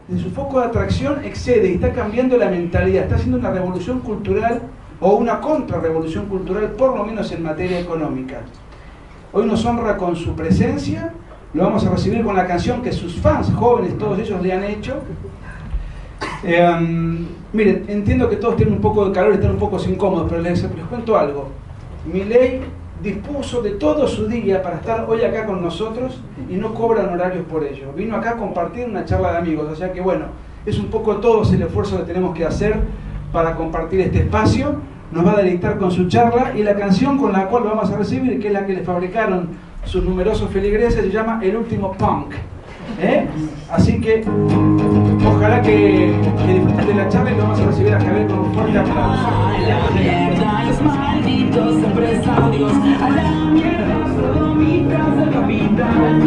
de su foco de atracción excede y está cambiando la mentalidad, está haciendo una revolución cultural o una contrarrevolución cultural, por lo menos en materia económica. Hoy nos honra con su presencia, lo vamos a recibir con la canción que sus fans jóvenes, todos ellos le han hecho. Miren, entiendo que todos tienen un poco de calor y están un poco incómodos, pero les cuento algo. Milei dispuso de todo su día para estar hoy acá con nosotros y no cobra honorarios por ello. Vino acá a compartir una charla de amigos, o sea que bueno, es un poco todos el esfuerzo que tenemos que hacer para compartir este espacio. Nos va a deleitar con su charla y la canción con la cual lo vamos a recibir, que es la que le fabricaron sus numerosos feligreses, se llama El Último Punk. Así que ojalá que disfruten de la charla y lo vamos a recibir a Javier con un fuerte aplauso. A la mierda los malditos empresarios, a la mierda los sodomitas del capital.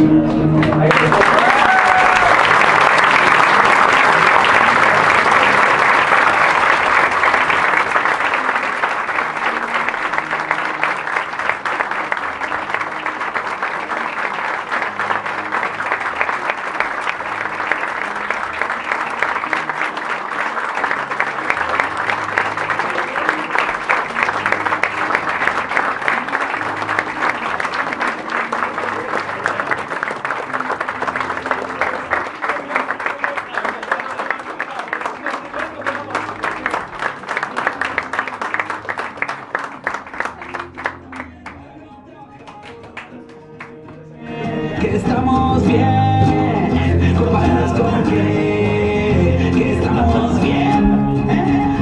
Que estamos bien, comparadas con quién, que estamos bien,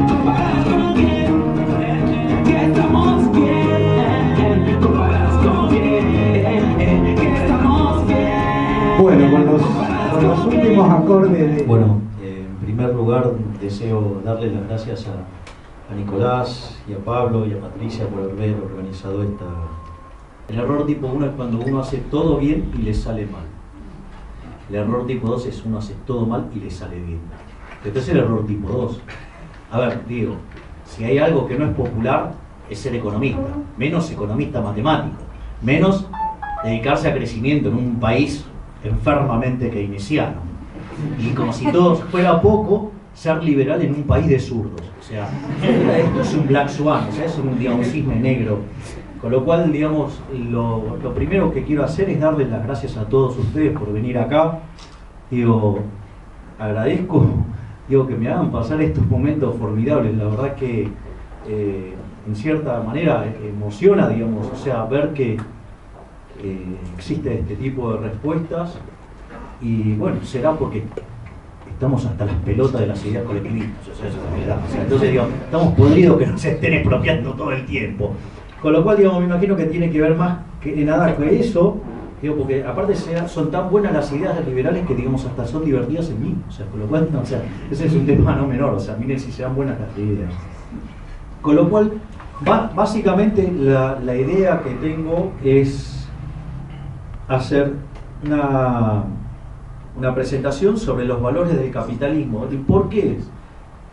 comparadas con quién, que estamos bien, comparadas con quién, que estamos bien. Bueno, con los últimos acordes de... Bueno, en primer lugar deseo darle las gracias a Nicolás y a Pablo y a Patricia por haber organizado esta... El error tipo 1 es cuando uno hace todo bien y le sale mal. El error tipo 2 es uno hace todo mal y le sale bien. Este es el error tipo 2. A ver, digo, si hay algo que no es popular es ser economista, menos economista matemático, menos dedicarse a crecimiento en un país enfermamente keynesiano. Y como si todo fuera poco, ser liberal en un país de zurdos. O sea, esto es un black swan, o sea, es un cisne negro. Con lo cual, digamos, lo primero que quiero hacer es darles las gracias a todos ustedes por venir acá. Digo, agradezco, digo, que me hagan pasar estos momentos formidables. La verdad que, en cierta manera, emociona, digamos, o sea, ver que existe este tipo de respuestas. Y bueno, será porque estamos hasta las pelotas de las ideas colectivistas. O sea, esa es la verdad. O sea, entonces, digo, estamos podridos que nos estén expropiando todo el tiempo. Con lo cual, digamos, me imagino que tiene que ver más que nada que eso, digo, porque aparte son tan buenas las ideas liberales que, digamos, hasta son divertidas en mí. O sea, con lo cual, no, o sea, ese es un tema no menor, o sea, miren si sean buenas las ideas. Con lo cual, básicamente la idea que tengo es hacer una presentación sobre los valores del capitalismo. ¿Y por qué?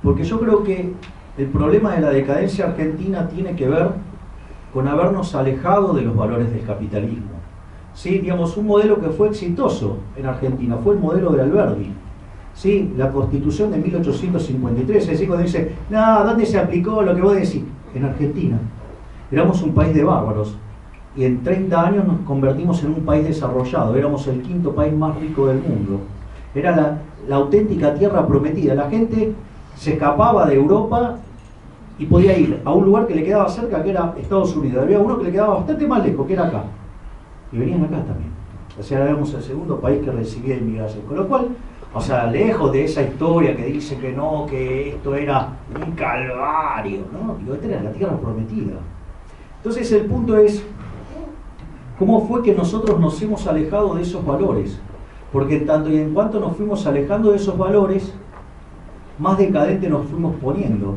Porque yo creo que el problema de la decadencia argentina tiene que ver con habernos alejado de los valores del capitalismo. ¿Sí? Digamos, un modelo que fue exitoso en Argentina fue el modelo de Alberdi. ¿Sí? La Constitución de 1853, es decir, cuando dice, no, ¿dónde se aplicó lo que vos decís? En Argentina. Éramos un país de bárbaros y en 30 años nos convertimos en un país desarrollado, éramos el quinto país más rico del mundo. Era la auténtica tierra prometida. La gente se escapaba de Europa y podía ir a un lugar que le quedaba cerca, que era Estados Unidos. Había uno que le quedaba bastante más lejos, que era acá. Y venían acá también. O sea, éramos el segundo país que recibía inmigración. Con lo cual, o sea, lejos de esa historia que dice que no, que esto era un calvario, ¿no? Digo, esta era la tierra prometida. Entonces el punto es, ¿cómo fue que nosotros nos hemos alejado de esos valores? Porque en tanto y en cuanto nos fuimos alejando de esos valores, más decadente nos fuimos poniendo.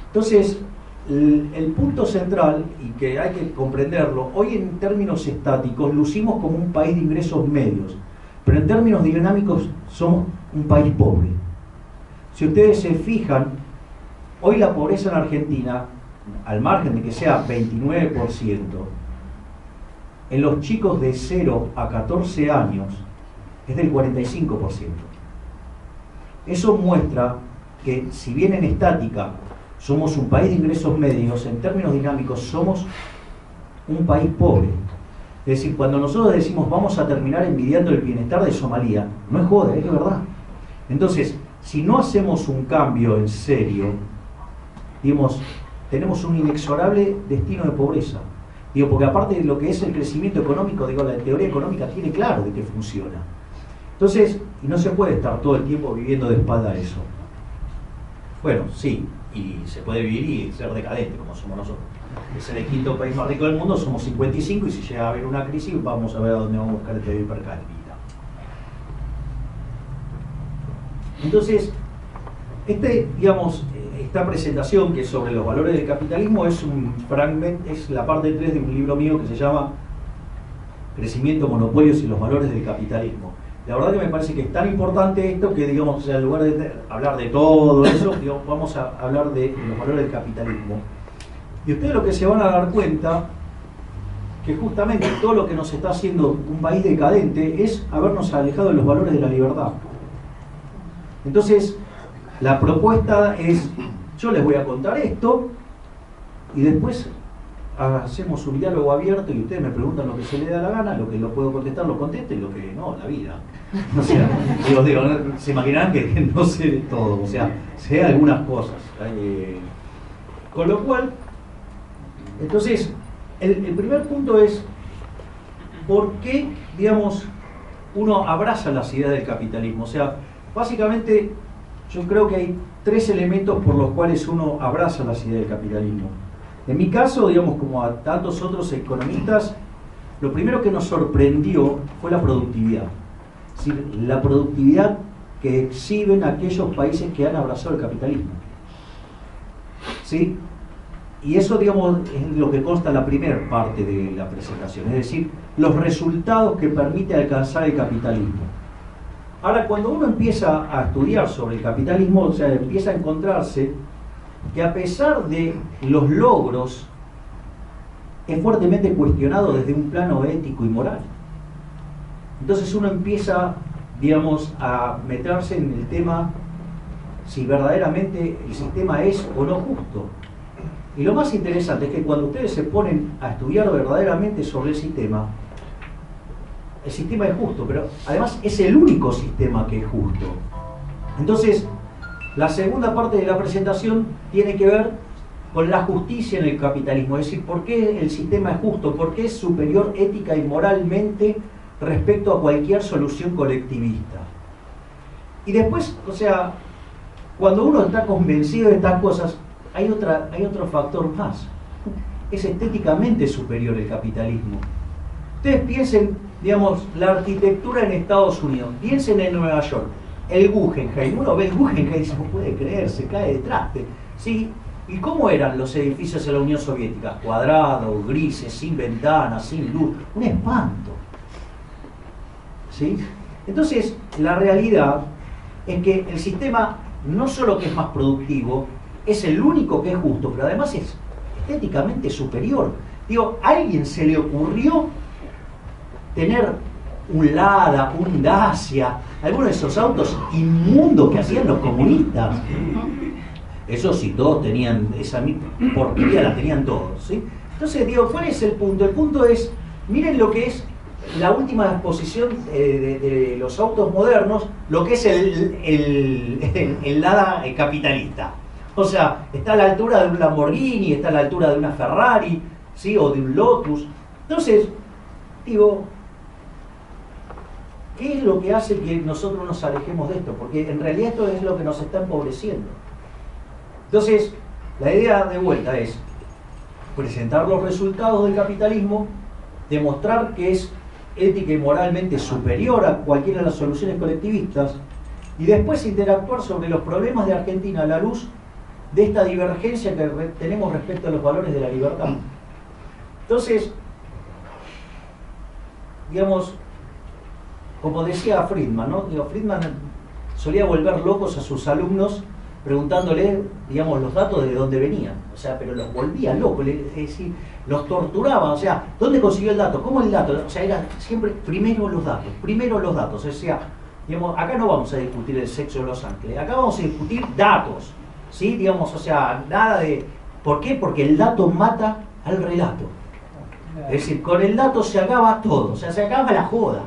Entonces, el punto central, y que hay que comprenderlo, hoy en términos estáticos lucimos como un país de ingresos medios, pero en términos dinámicos somos un país pobre. Si ustedes se fijan, hoy la pobreza en Argentina, al margen de que sea 29%, en los chicos de 0 a 14 años es del 45%. eso muestra que si bien en estática somos un país de ingresos medios, en términos dinámicos somos un país pobre. Es decir, cuando nosotros decimos vamos a terminar envidiando el bienestar de Somalia, no es joda, es verdad. Entonces, si no hacemos un cambio en serio, digamos, tenemos un inexorable destino de pobreza. Digo, porque aparte de lo que es el crecimiento económico, digo, la teoría económica tiene claro de que funciona. Entonces, y no se puede estar todo el tiempo viviendo de espalda a eso. Bueno, sí, y se puede vivir y ser decadente como somos nosotros. Es el quinto país más rico del mundo, somos 55 y si llega a haber una crisis vamos a ver a dónde vamos a buscar el PIB per cápita. Entonces, digamos, esta presentación que es sobre los valores del capitalismo es un fragmento, es la parte 3 de un libro mío que se llama Crecimiento, Monopolios y los Valores del Capitalismo. La verdad que me parece que es tan importante esto que, digamos, o sea, en lugar de hablar de todo eso, digamos, vamos a hablar de los valores del capitalismo. Y ustedes lo que se van a dar cuenta que justamente todo lo que nos está haciendo un país decadente es habernos alejado de los valores de la libertad. Entonces, la propuesta es, yo les voy a contar esto y después hacemos un diálogo abierto y ustedes me preguntan lo que se les da la gana, lo que lo puedo contestar lo contesto y lo que no, la vida. O sea, digo, se imaginarán que no sé de todo, o sea, sé algunas cosas. Con lo cual, entonces, el primer punto es ¿por qué, digamos, uno abraza las ideas del capitalismo? O sea, básicamente yo creo que hay 3 elementos por los cuales uno abraza las ideas del capitalismo. En mi caso, digamos, como a tantos otros economistas, lo primero que nos sorprendió fue la productividad. Es decir, la productividad que exhiben aquellos países que han abrazado el capitalismo. ¿Sí? Y eso, digamos, es lo que consta en la primera parte de la presentación, es decir, los resultados que permite alcanzar el capitalismo. Ahora, cuando uno empieza a estudiar sobre el capitalismo, o sea, empieza a encontrarse que a pesar de los logros, es fuertemente cuestionado desde un plano ético y moral. Entonces uno empieza, digamos, a meterse en el tema si verdaderamente el sistema es o no justo. Y lo más interesante es que cuando ustedes se ponen a estudiar verdaderamente sobre el sistema es justo, pero además es el único sistema que es justo. Entonces, la segunda parte de la presentación tiene que ver con la justicia en el capitalismo, es decir, por qué el sistema es justo, por qué es superior ética y moralmente respecto a cualquier solución colectivista. Y después, o sea, cuando uno está convencido de estas cosas, hay otro factor más. Es estéticamente superior el capitalismo. Ustedes piensen, digamos, la arquitectura en Estados Unidos, piensen en Nueva York, el Guggenheim, uno ve el Guggenheim y dice, no puede creer, se cae de traste. ¿Sí? ¿Y cómo eran los edificios en la Unión Soviética? Cuadrados, grises, sin ventanas, sin luz, un espanto. ¿Sí? Entonces, la realidad es que el sistema no solo que es más productivo, es el único que es justo, pero además es estéticamente superior. Digo, ¿a alguien se le ocurrió tener un Lada, un Dacia, alguno de esos autos inmundos que hacían los comunistas? Eso sí, todos tenían esa porquería, la tenían todos, ¿sí? Entonces, digo, ¿cuál es el punto? El punto es, miren lo que es la última exposición de los autos modernos, lo que es el Lada capitalista. O sea, está a la altura de un Lamborghini, está a la altura de una Ferrari, ¿sí? O de un Lotus. Entonces, digo, ¿qué es lo que hace que nosotros nos alejemos de esto? Porque en realidad esto es lo que nos está empobreciendo. Entonces, la idea de vuelta es presentar los resultados del capitalismo, demostrar que es ética y moralmente superior a cualquiera de las soluciones colectivistas, y después interactuar sobre los problemas de Argentina a la luz de esta divergencia que tenemos respecto a los valores de la libertad. Entonces, digamos, como decía Friedman, ¿no? Digo, Friedman solía volver locos a sus alumnos preguntándole, digamos, los datos de dónde venían. O sea, pero los volvía locos, es decir, los torturaba. O sea, ¿dónde consiguió el dato? ¿Cómo el dato? O sea, era siempre primero los datos. O sea, Digamos, acá no vamos a discutir el sexo de los ángeles, acá vamos a discutir datos, ¿sí? Digamos, o sea, nada de... ¿Por qué? Porque el dato mata al relato. Es decir, con el dato se acaba todo, o sea, se acaba la joda.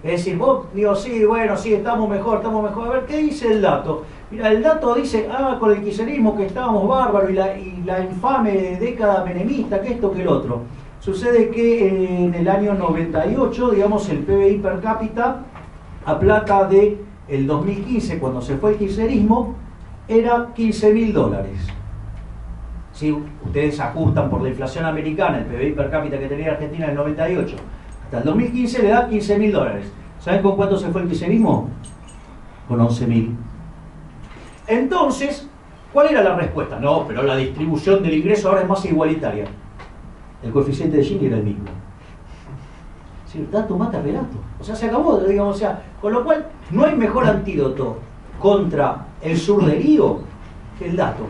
Es decir, vos digo, sí, bueno, sí, estamos mejor. A ver, ¿qué dice el dato? Mira, el dato dice, con el kirchnerismo que estábamos bárbaros y la infame década menemista, que esto, que el otro. Sucede que en el año 98, digamos, el PBI per cápita, a plata de el 2015, cuando se fue el kirchnerismo, era $15.000. Si ustedes ajustan por la inflación americana, el PBI per cápita que tenía Argentina en el 98, hasta el 2015 le da $15.000. ¿Saben con cuánto se fue el kirchnerismo? Con 11.000. Entonces, ¿cuál era la respuesta? No, pero la distribución del ingreso ahora es más igualitaria. El coeficiente de Gini era el mismo. Si el dato mata el relato. O sea, se acabó, digamos, o sea, con lo cual no hay mejor antídoto contra el surderío que el dato.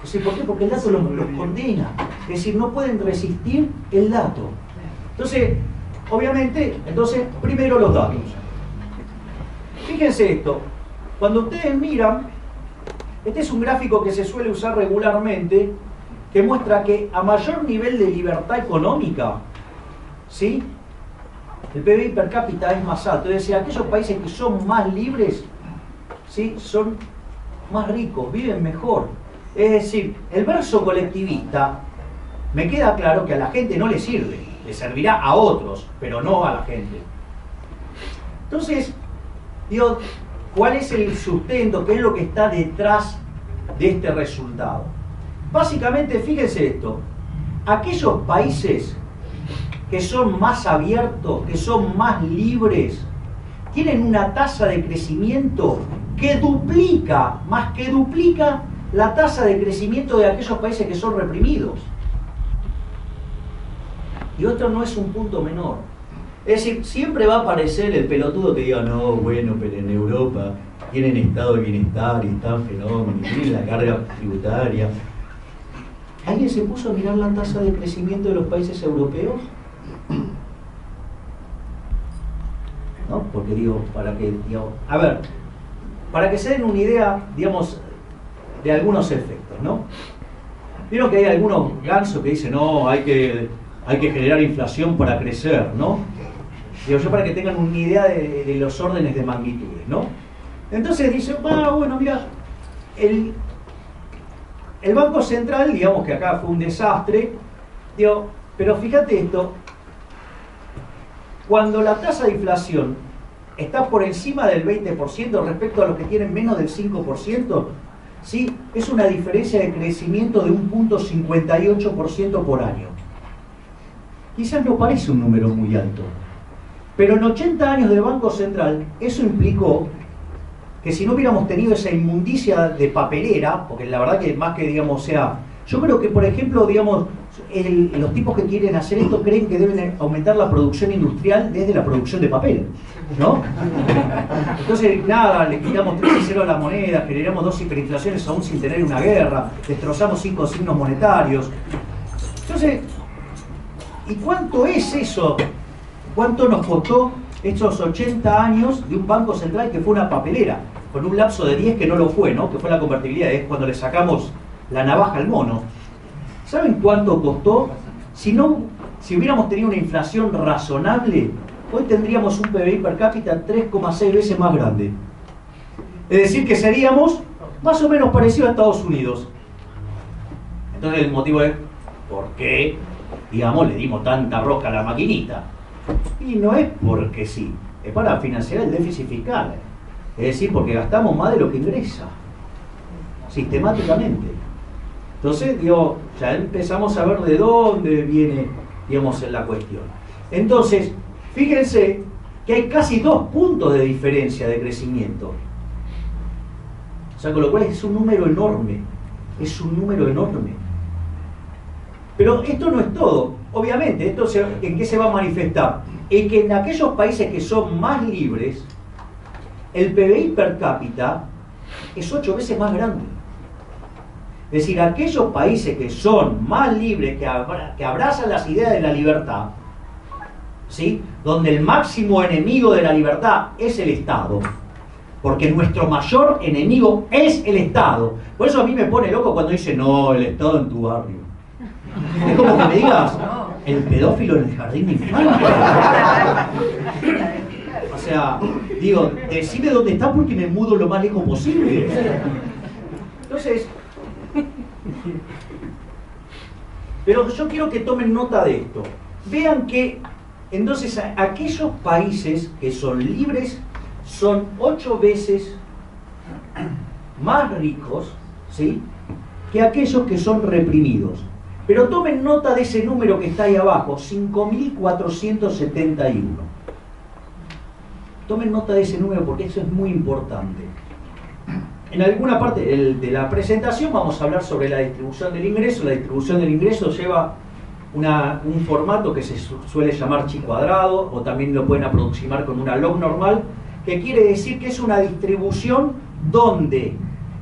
Es decir, ¿por qué? Porque el dato los condena. Es decir, no pueden resistir el dato. Entonces, obviamente, primero los datos. Fíjense esto. Cuando ustedes miran, este es un gráfico que se suele usar regularmente, que muestra que a mayor nivel de libertad económica, ¿sí?, el PBI per cápita es más alto. Es decir, aquellos países que son más libres, ¿sí?, son más ricos, viven mejor. Es decir, el verso colectivista, me queda claro que a la gente no le sirve, le servirá a otros, pero no a la gente. Entonces, digo, ¿cuál es el sustento? ¿Qué es lo que está detrás de este resultado? Básicamente, fíjense esto, aquellos países que son más abiertos, que son más libres, tienen una tasa de crecimiento que duplica, más que duplica, la tasa de crecimiento de aquellos países que son reprimidos. Y otro no es un punto menor. Es decir, siempre va a aparecer el pelotudo que diga, no, bueno, pero en Europa tienen estado de bienestar y están fenómenos, y tienen la carga tributaria. ¿Alguien se puso a mirar la tasa de crecimiento de los países europeos? ¿No? Porque digo, para que se den una idea, digamos, de algunos efectos, ¿no? Vieron que hay algunos gansos que dicen, no, hay que generar inflación para crecer, ¿no? Digo yo, para que tengan una idea de los órdenes de magnitudes, ¿no? Entonces dicen, bueno, mira, el Banco Central, digamos que acá fue un desastre, digo, pero fíjate esto, cuando la tasa de inflación está por encima del 20% respecto a los que tienen menos del 5%, ¿sí?, es una diferencia de crecimiento de 1,58% por año. Quizás no parece un número muy alto, pero en 80 años de Banco Central eso implicó que si no hubiéramos tenido esa inmundicia de papelera, porque la verdad que más que, digamos, o sea, yo creo que, por ejemplo, digamos, los tipos que quieren hacer esto creen que deben aumentar la producción industrial desde la producción de papel, ¿no? Entonces, nada, le quitamos 3,0 a la moneda, generamos 2 hiperinflaciones aún sin tener una guerra, destrozamos 5 signos monetarios. Entonces, ¿y cuánto es eso? ¿Cuánto nos costó estos 80 años de un banco central que fue una papelera? Con un lapso de 10 que no lo fue, ¿no? Que fue la convertibilidad, es cuando le sacamos la navaja al mono. ¿Saben cuánto costó? Si hubiéramos tenido una inflación razonable, hoy tendríamos un PBI per cápita 3,6 veces más grande. Es decir, que seríamos más o menos parecidos a Estados Unidos. Entonces el motivo es, ¿por qué, digamos, le dimos tanta rosca a la maquinita? Y no es porque sí, es para financiar el déficit fiscal. Es decir, porque gastamos más de lo que ingresa, sistemáticamente. Entonces, digo, ya empezamos a ver de dónde viene, digamos, la cuestión. Entonces, fíjense que hay casi 2 puntos de diferencia de crecimiento. O sea, con lo cual es un número enorme. Es un número enorme. Pero esto no es todo. Obviamente, ¿en qué se va a manifestar? En que en aquellos países que son más libres, el PBI per cápita es 8 veces más grande. Es decir, aquellos países que son más libres, que abrazan las ideas de la libertad, ¿sí?, donde el máximo enemigo de la libertad es el Estado, porque nuestro mayor enemigo es el Estado. Por eso a mí me pone loco cuando dice, no, el Estado en tu barrio. Es como que me digas, el pedófilo en el jardín de infancia. O sea, digo, decime dónde está porque me mudo lo más lejos posible. Entonces, pero yo quiero que tomen nota de esto. Vean que, entonces, aquellos países que son libres son 8 veces más ricos, ¿sí?, que aquellos que son reprimidos. Pero tomen nota de ese número que está ahí abajo, 5.471. Tomen nota de ese número porque eso es muy importante. En alguna parte de la presentación vamos a hablar sobre la distribución del ingreso. La distribución del ingreso lleva un formato que se suele llamar chi cuadrado, o también lo pueden aproximar con una log normal, que quiere decir que es una distribución donde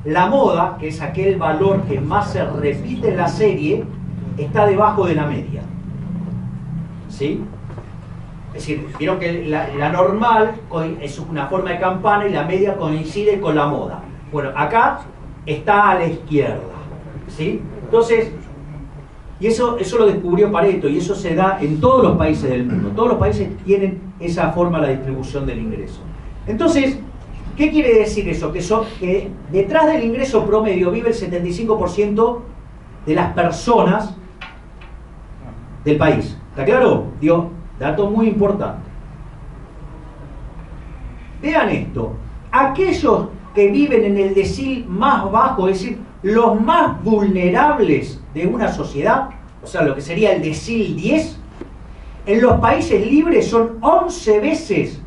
la moda, que es aquel valor que más se repite en la serie, está debajo de la media. ¿Sí? Es decir, vieron que la normal es una forma de campana y la media coincide con la moda. Bueno, acá está a la izquierda. ¿Sí? Entonces, y eso lo descubrió Pareto, y eso se da en todos los países del mundo. Todos los países tienen esa forma de la distribución del ingreso. Entonces, ¿qué quiere decir eso? Que detrás del ingreso promedio vive el 75% de las personas del país. ¿Está claro? Digo, dato muy importante. Vean esto. Aquellos que viven en el decil más bajo, es decir, los más vulnerables de una sociedad, o sea, lo que sería el decil 10, en los países libres son 11 veces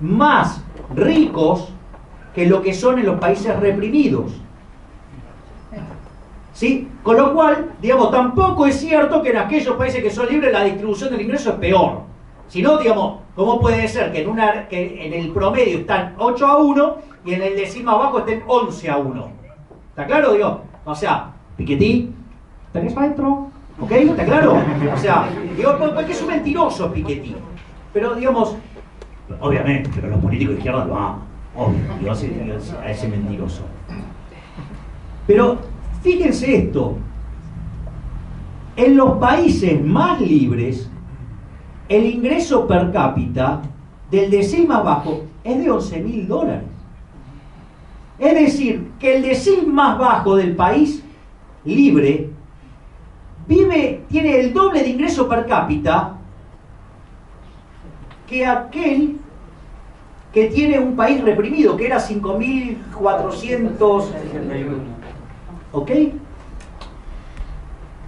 más ricos que lo que son en los países reprimidos. ¿Sí? Con lo cual, digamos, tampoco es cierto que en aquellos países que son libres la distribución del ingreso es peor. Si no, digamos, ¿cómo puede ser que en el promedio están 8-1 y en el decil más bajo estén 11-1? ¿Está claro? Digo, o sea, Piketty, ¿tenés maestro? ¿Ok? ¿Está claro? O sea, digo, porque es un mentiroso Piketty. Pero, digamos, obviamente, pero los políticos de izquierda lo aman. Obvio, digo, a ese mentiroso. Pero, fíjense esto. En los países más libres, el ingreso per cápita del decil más bajo es de $11.000. Es decir, que el decil más bajo del país libre tiene el doble de ingreso per cápita que aquel que tiene un país reprimido, que era 5.400. ¿Ok?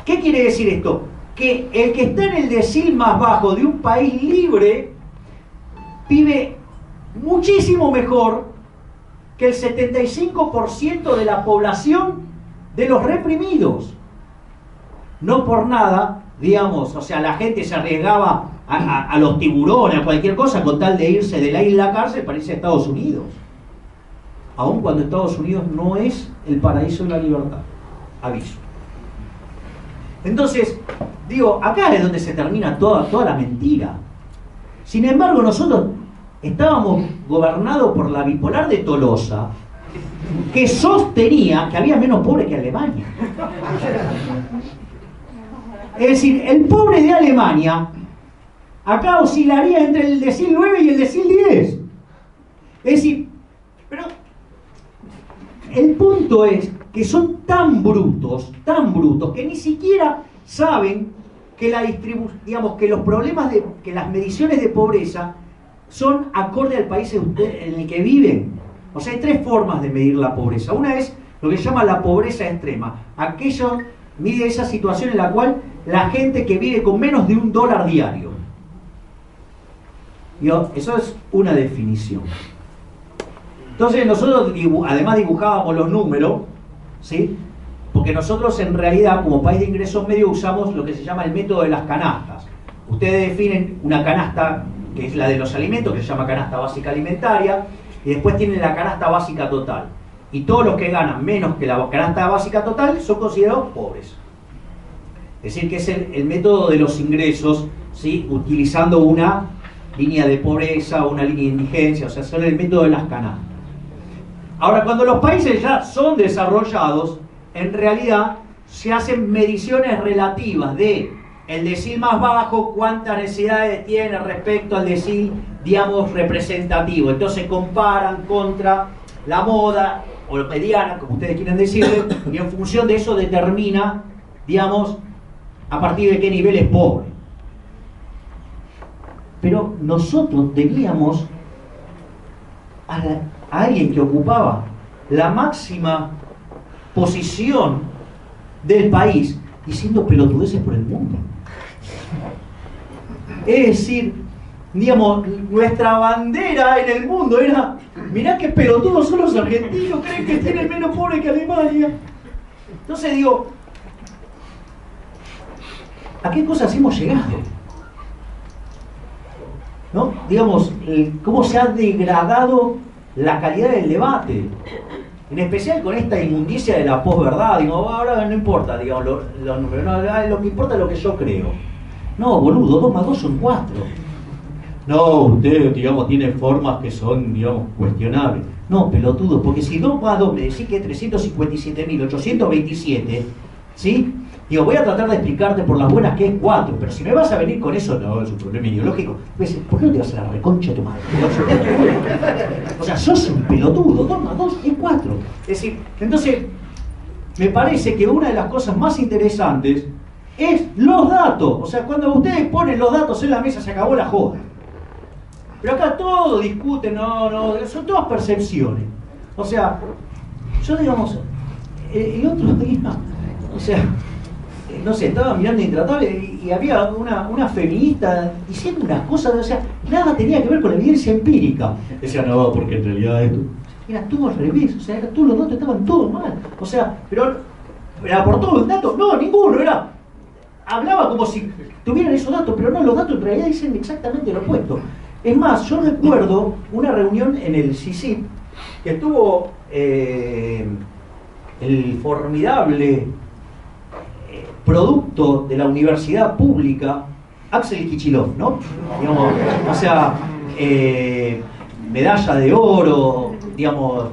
¿Qué quiere decir esto? Que el que está en el decil más bajo de un país libre vive muchísimo mejor que el 75% de la población de los reprimidos. No por nada, digamos, o sea, la gente se arriesgaba a los tiburones, a cualquier cosa, con tal de irse de la isla a cárcel para irse a Estados Unidos. Aun cuando Estados Unidos no es el paraíso de la libertad. Aviso. Entonces, digo, acá es donde se termina toda la mentira. Sin embargo, nosotros estábamos gobernados por la bipolar de Tolosa, que sostenía que había menos pobres que Alemania. Es decir, el pobre de Alemania acá oscilaría entre el decil 9 y el decil 10. Es decir, pero el punto es que son tan brutos, que ni siquiera saben que que los problemas que las mediciones de pobreza son acorde al país en el que viven. O sea, hay 3 formas de medir la pobreza. Una es lo que se llama la pobreza extrema. Aquello mide esa situación en la cual la gente que vive con menos de $1 diario. Eso es una definición. Entonces nosotros además dibujábamos los números, ¿sí? Porque nosotros en realidad como país de ingresos medios usamos lo que se llama el método de las canastas. Ustedes definen una canasta que es la de los alimentos, que se llama canasta básica alimentaria, y después tienen la canasta básica total. Y todos los que ganan menos que la canasta básica total son considerados pobres. Es decir, que es el método de los ingresos, ¿sí? Utilizando una línea de pobreza o una línea de indigencia, o sea, son el método de las canastas. Ahora, cuando los países ya son desarrollados, en realidad se hacen mediciones relativas de el decil más bajo, cuántas necesidades tiene respecto al decil, digamos, representativo. Entonces comparan contra la moda o la mediana, como ustedes quieran decirle, y en función de eso determina, digamos, a partir de qué nivel es pobre. Pero nosotros teníamos a alguien que ocupaba la máxima posición del país diciendo pelotudeces por el mundo. Es decir, digamos, nuestra bandera en el mundo era: mirá qué pelotudos son los argentinos, creen que tienen menos pobre que Alemania. Entonces digo, ¿a qué cosas hemos llegado? ¿No? Digamos, cómo se ha degradado la calidad del debate, en especial con esta inmundicia de la posverdad. Digo, ahora no importa, digamos, los números, no, lo que importa es lo que yo creo. No, boludo, 2 más 2 son 4. No, usted, digamos, tiene formas que son, digamos, cuestionables. No, pelotudo, porque si 2 más 2 me decís que es 357.827, ¿sí? Digo, voy a tratar de explicarte por las buenas que es 4, pero si me vas a venir con eso, no, es un problema ideológico. Pues, ¿por qué no te vas a la reconcha de tu madre? O sea, sos un pelotudo, 2 más 2 es 4. Es decir, entonces, me parece que una de las cosas más interesantes es los datos. O sea, cuando ustedes ponen los datos en la mesa, se acabó la joda. Pero acá todo discuten, no, son todas percepciones. O sea, yo, digamos, el otro día, o sea, no sé, estaba mirando Intratable y había una feminista diciendo unas cosas, o sea, nada tenía que ver con la evidencia empírica. Decía, no, porque en realidad esto era todo al revés, o sea, todos los datos estaban todos mal. O sea, pero ¿aportó el dato? No, ninguno, hablaba como si tuvieran esos datos, pero no, los datos en realidad dicen exactamente lo opuesto. Es más, yo recuerdo una reunión en el CICIP que tuvo el formidable producto de la universidad pública, Axel Kicillof, ¿no? Digamos, o sea, medalla de oro, digamos,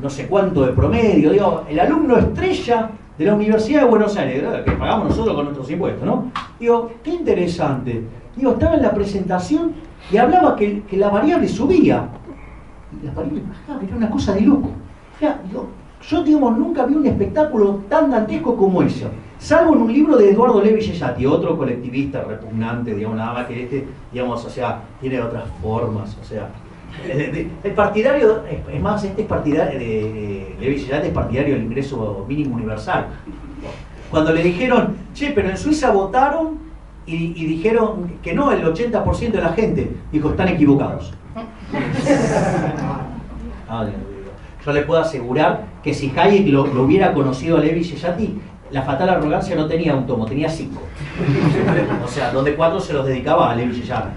no sé cuánto de promedio, digamos, el alumno estrella de la Universidad de Buenos Aires, que pagamos nosotros con nuestros impuestos, ¿no? Digo, qué interesante. Digo, estaba en la presentación y hablaba que la variable subía. Y la variable bajaba, era una cosa de loco. O sea, digo, yo, digamos, nunca vi un espectáculo tan dantesco como eso. Salvo en un libro de Eduardo Levi Yeyati, otro colectivista repugnante, digamos, nada más que digamos, o sea, tiene otras formas, o sea. El partidario, es más, este es partidario de Levi Yeyati, es partidario del ingreso mínimo universal. Cuando le dijeron, che, pero en Suiza votaron y dijeron que no, el 80% de la gente, dijo, están equivocados. Yo le puedo asegurar que si Hayek lo hubiera conocido a Levi Yeyati, la fatal arrogancia no tenía un tomo, tenía 5. O sea, donde 4 se los dedicaba a Levi Yeyati.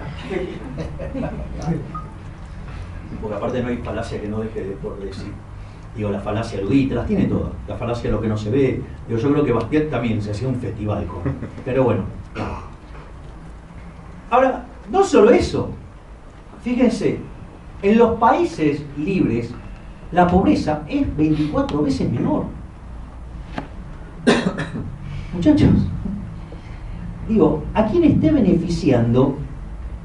Porque aparte no hay falacia que no deje de por decir. Digo, la falacia erudita, las tiene todas. La falacia de lo que no se ve. Digo, yo creo que Bastiat también se hacía un festival con. Pero bueno. Ahora, no solo eso. Fíjense, en los países libres, la pobreza es 24 veces menor. Muchachos, digo, ¿a quién esté beneficiando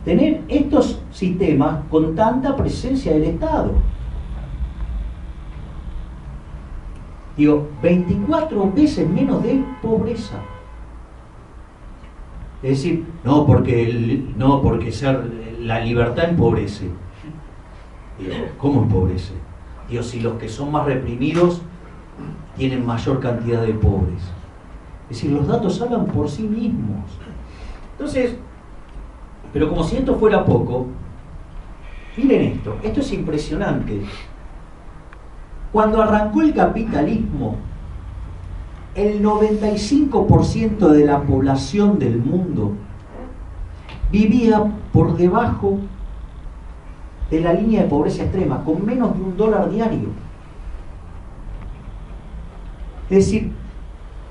tener estos sistemas con tanta presencia del Estado? Digo, 24 veces menos de pobreza. Es decir, no porque la libertad empobrece. Digo, ¿cómo empobrece? Digo, si los que son más reprimidos tienen mayor cantidad de pobres. Es decir, los datos hablan por sí mismos. Entonces, pero como si esto fuera poco, miren esto es impresionante. Cuando arrancó el capitalismo, el 95% de la población del mundo vivía por debajo de la línea de pobreza extrema, con menos de $1 diario. Es decir,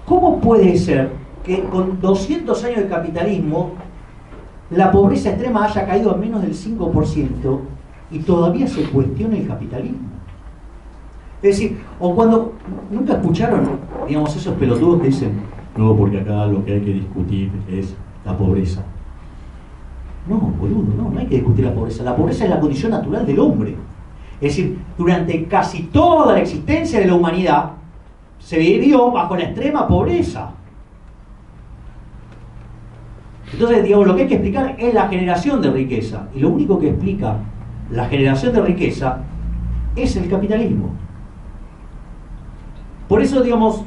¿cómo puede ser que con 200 años de capitalismo la pobreza extrema haya caído a menos del 5% y todavía se cuestiona el capitalismo. Es decir, o cuando nunca escucharon, digamos, esos pelotudos que dicen, no, porque acá lo que hay que discutir es la pobreza. No, boludo, no hay que discutir la pobreza. La pobreza es la condición natural del hombre. Es decir, durante casi toda la existencia de la humanidad se vivió bajo la extrema pobreza. Entonces, digamos, lo que hay que explicar es la generación de riqueza. Y lo único que explica la generación de riqueza es el capitalismo. Por eso, digamos,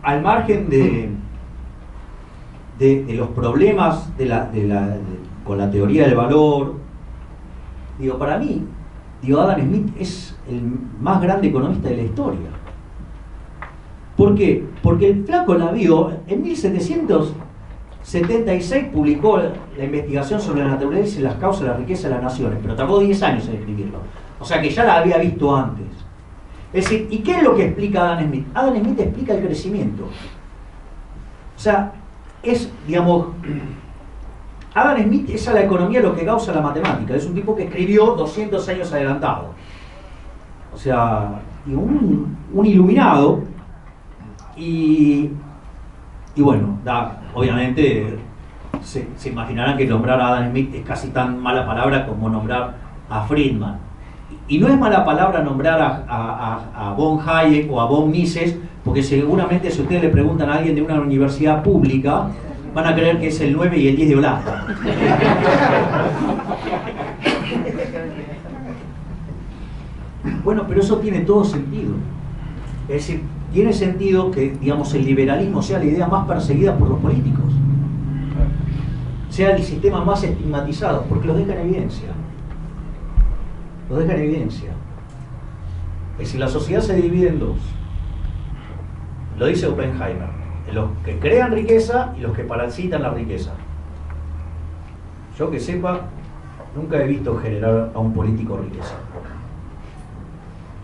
al margen de los problemas con la teoría del valor, digo, para mí, Adam Smith es el más grande economista de la historia. ¿Por qué? Porque el flaco la vio en 1776, publicó la investigación sobre la naturaleza y las causas de la riqueza de las naciones, pero tardó 10 años en escribirlo. O sea que ya la había visto antes. Es decir, ¿y qué es lo que explica Adam Smith? Adam Smith explica el crecimiento. O sea, es, digamos, Adam Smith es a la economía lo que Gauss a la matemática. Es un tipo que escribió 200 años adelantado. O sea, un iluminado. Y bueno, obviamente se imaginarán que nombrar a Adam Smith es casi tan mala palabra como nombrar a Friedman. Y no es mala palabra nombrar a von Hayek o a von Mises, porque seguramente si ustedes le preguntan a alguien de una universidad pública, van a creer que es el 9 y el 10 de Holanda. Bueno, pero eso tiene todo sentido. Es decir, tiene sentido que, digamos, el liberalismo sea la idea más perseguida por los políticos, sea el sistema más estigmatizado, porque los deja en evidencia. Los deja en evidencia. Es decir, la sociedad se divide en dos. Lo dice Oppenheimer: en los que crean riqueza y los que parasitan la riqueza. Yo que sepa, nunca he visto generar a un político riqueza.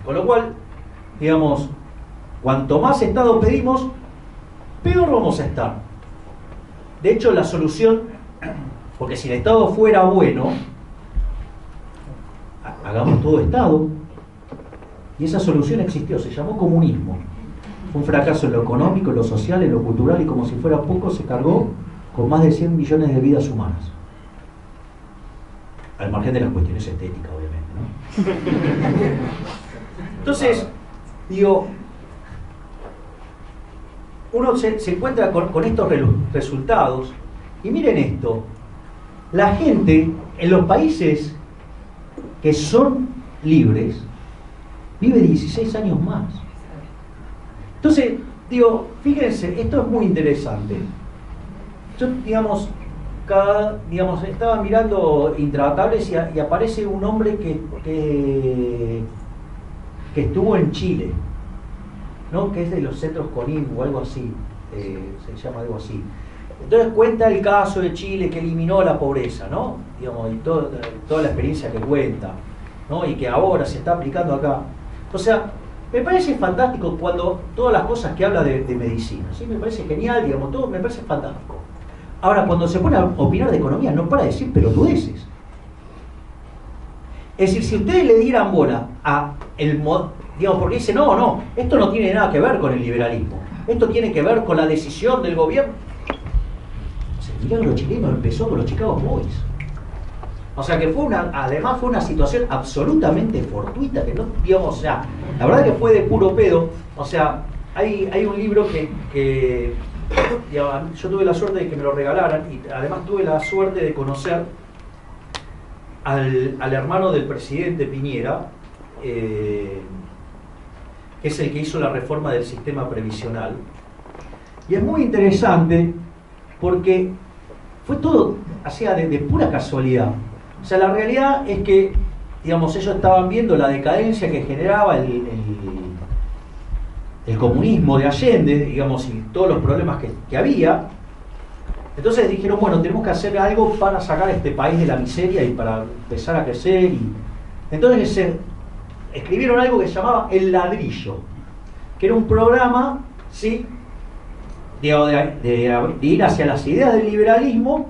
Con lo cual, digamos, cuanto más Estado pedimos, peor vamos a estar. De hecho, la solución, porque si el Estado fuera bueno, hagamos todo Estado. Y esa solución existió, se llamó comunismo. Fue un fracaso en lo económico, en lo social, en lo cultural, y como si fuera poco, se cargó con más de 100 millones de vidas humanas. Al margen de las cuestiones estéticas, obviamente, ¿no? Entonces, digo, uno se encuentra con estos resultados, y miren esto: la gente en los países que son libres vive 16 años más. Entonces, digo, fíjense, esto es muy interesante. Yo, digamos, estaba mirando Intratables y aparece un hombre que estuvo en Chile, ¿no? Que es de los centros CONIM o algo así, se llama algo así. Entonces cuenta el caso de Chile que eliminó la pobreza, ¿no? Digamos, y toda la experiencia que cuenta, ¿no? Y que ahora se está aplicando acá. O sea, me parece fantástico cuando todas las cosas que habla de medicina, ¿sí? Me parece genial, digamos, todo me parece fantástico. Ahora, cuando se pone a opinar de economía, no para de decir pelotudeces. Es decir, si ustedes le dieran bola a digamos, porque dice, no, esto no tiene nada que ver con el liberalismo, esto tiene que ver con la decisión del gobierno. El milagro chileno empezó con los Chicago Boys. O sea que además fue una situación absolutamente fortuita, que no, digamos, o sea, la verdad que fue de puro pedo. O sea, hay un libro que digamos, yo tuve la suerte de que me lo regalaran, y además tuve la suerte de conocer al hermano del presidente Piñera, que es el que hizo la reforma del sistema previsional. Y es muy interesante porque fue todo, o sea, de pura casualidad. O sea, la realidad es que, digamos, ellos estaban viendo la decadencia que generaba el comunismo de Allende, digamos, y todos los problemas que había. Entonces dijeron, bueno, tenemos que hacer algo para sacar a este país de la miseria y para empezar a crecer. Y entonces escribieron algo que se llamaba El Ladrillo, que era un programa, ¿sí?, de ir hacia las ideas del liberalismo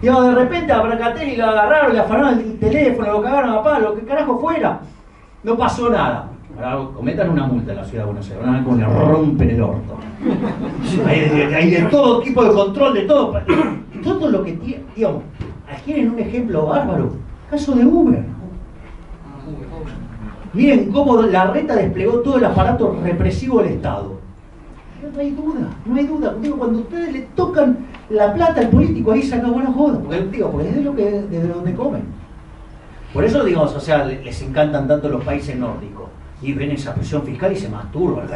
Digo, de repente a Brancatelli lo agarraron, le afanaron el teléfono, lo cagaron a palo, lo que carajo fuera. No pasó nada. Ahora cometan una multa en la ciudad de Buenos Aires, van a ver cómo le rompen el orto. Hay de todo tipo de control, de todo. Todo lo que tiene, digamos, adquieren un ejemplo bárbaro. Caso de Uber. Miren cómo la reta desplegó todo el aparato represivo del Estado. No hay duda, no hay duda. Digo, cuando ustedes le tocan la plata al político, ahí se acabó la joda. Porque es de lo que, desde donde comen. Por eso, digamos, o sea, les encantan tanto los países nórdicos. Y ven esa presión fiscal y se masturban.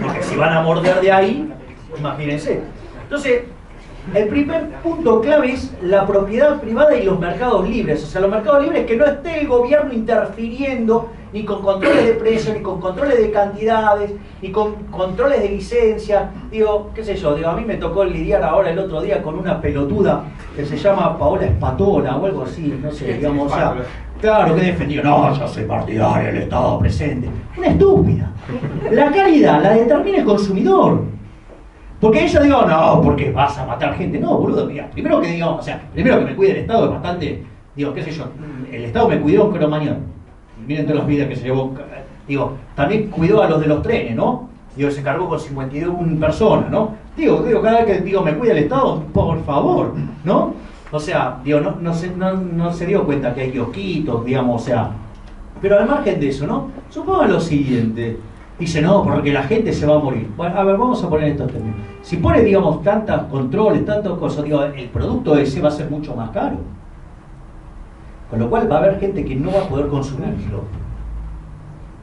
Porque si van a morder de ahí, imagínense. Entonces, el primer punto clave es la propiedad privada y los mercados libres. O sea, los mercados libres es que no esté el gobierno interfiriendo ni con controles de precios, ni con controles de cantidades, ni con controles de licencia. Digo, qué sé yo, digo, a mí me tocó lidiar ahora el otro día con una pelotuda que se llama Paola Espatola o algo así, no sé, digamos, o sea, claro que defendió, no, yo soy partidario del Estado presente. Una estúpida. La calidad la determina el consumidor. Porque ella digo, no, porque vas a matar gente. No, boludo, mira, primero que digamos, o sea, primero que me cuide el Estado es bastante, digo, qué sé yo, el Estado me cuidó en Cromañón. Miren todas las vidas que se llevó. Digo, también cuidó a los de los trenes, ¿no? Digo, se cargó con 51 personas, ¿no? Digo, cada vez que digo, me cuida el Estado, por favor, ¿no? O sea, digo, no se dio cuenta que hay kiosquitos, digamos, o sea. Pero al margen de eso, ¿no? Supongan lo siguiente. Dice, no, porque la gente se va a morir. Bueno, a ver, vamos a poner estos términos. Si pone, digamos, tantos controles, tantas cosas, digo, el producto ese va a ser mucho más caro. Con lo cual va a haber gente que no va a poder consumirlo.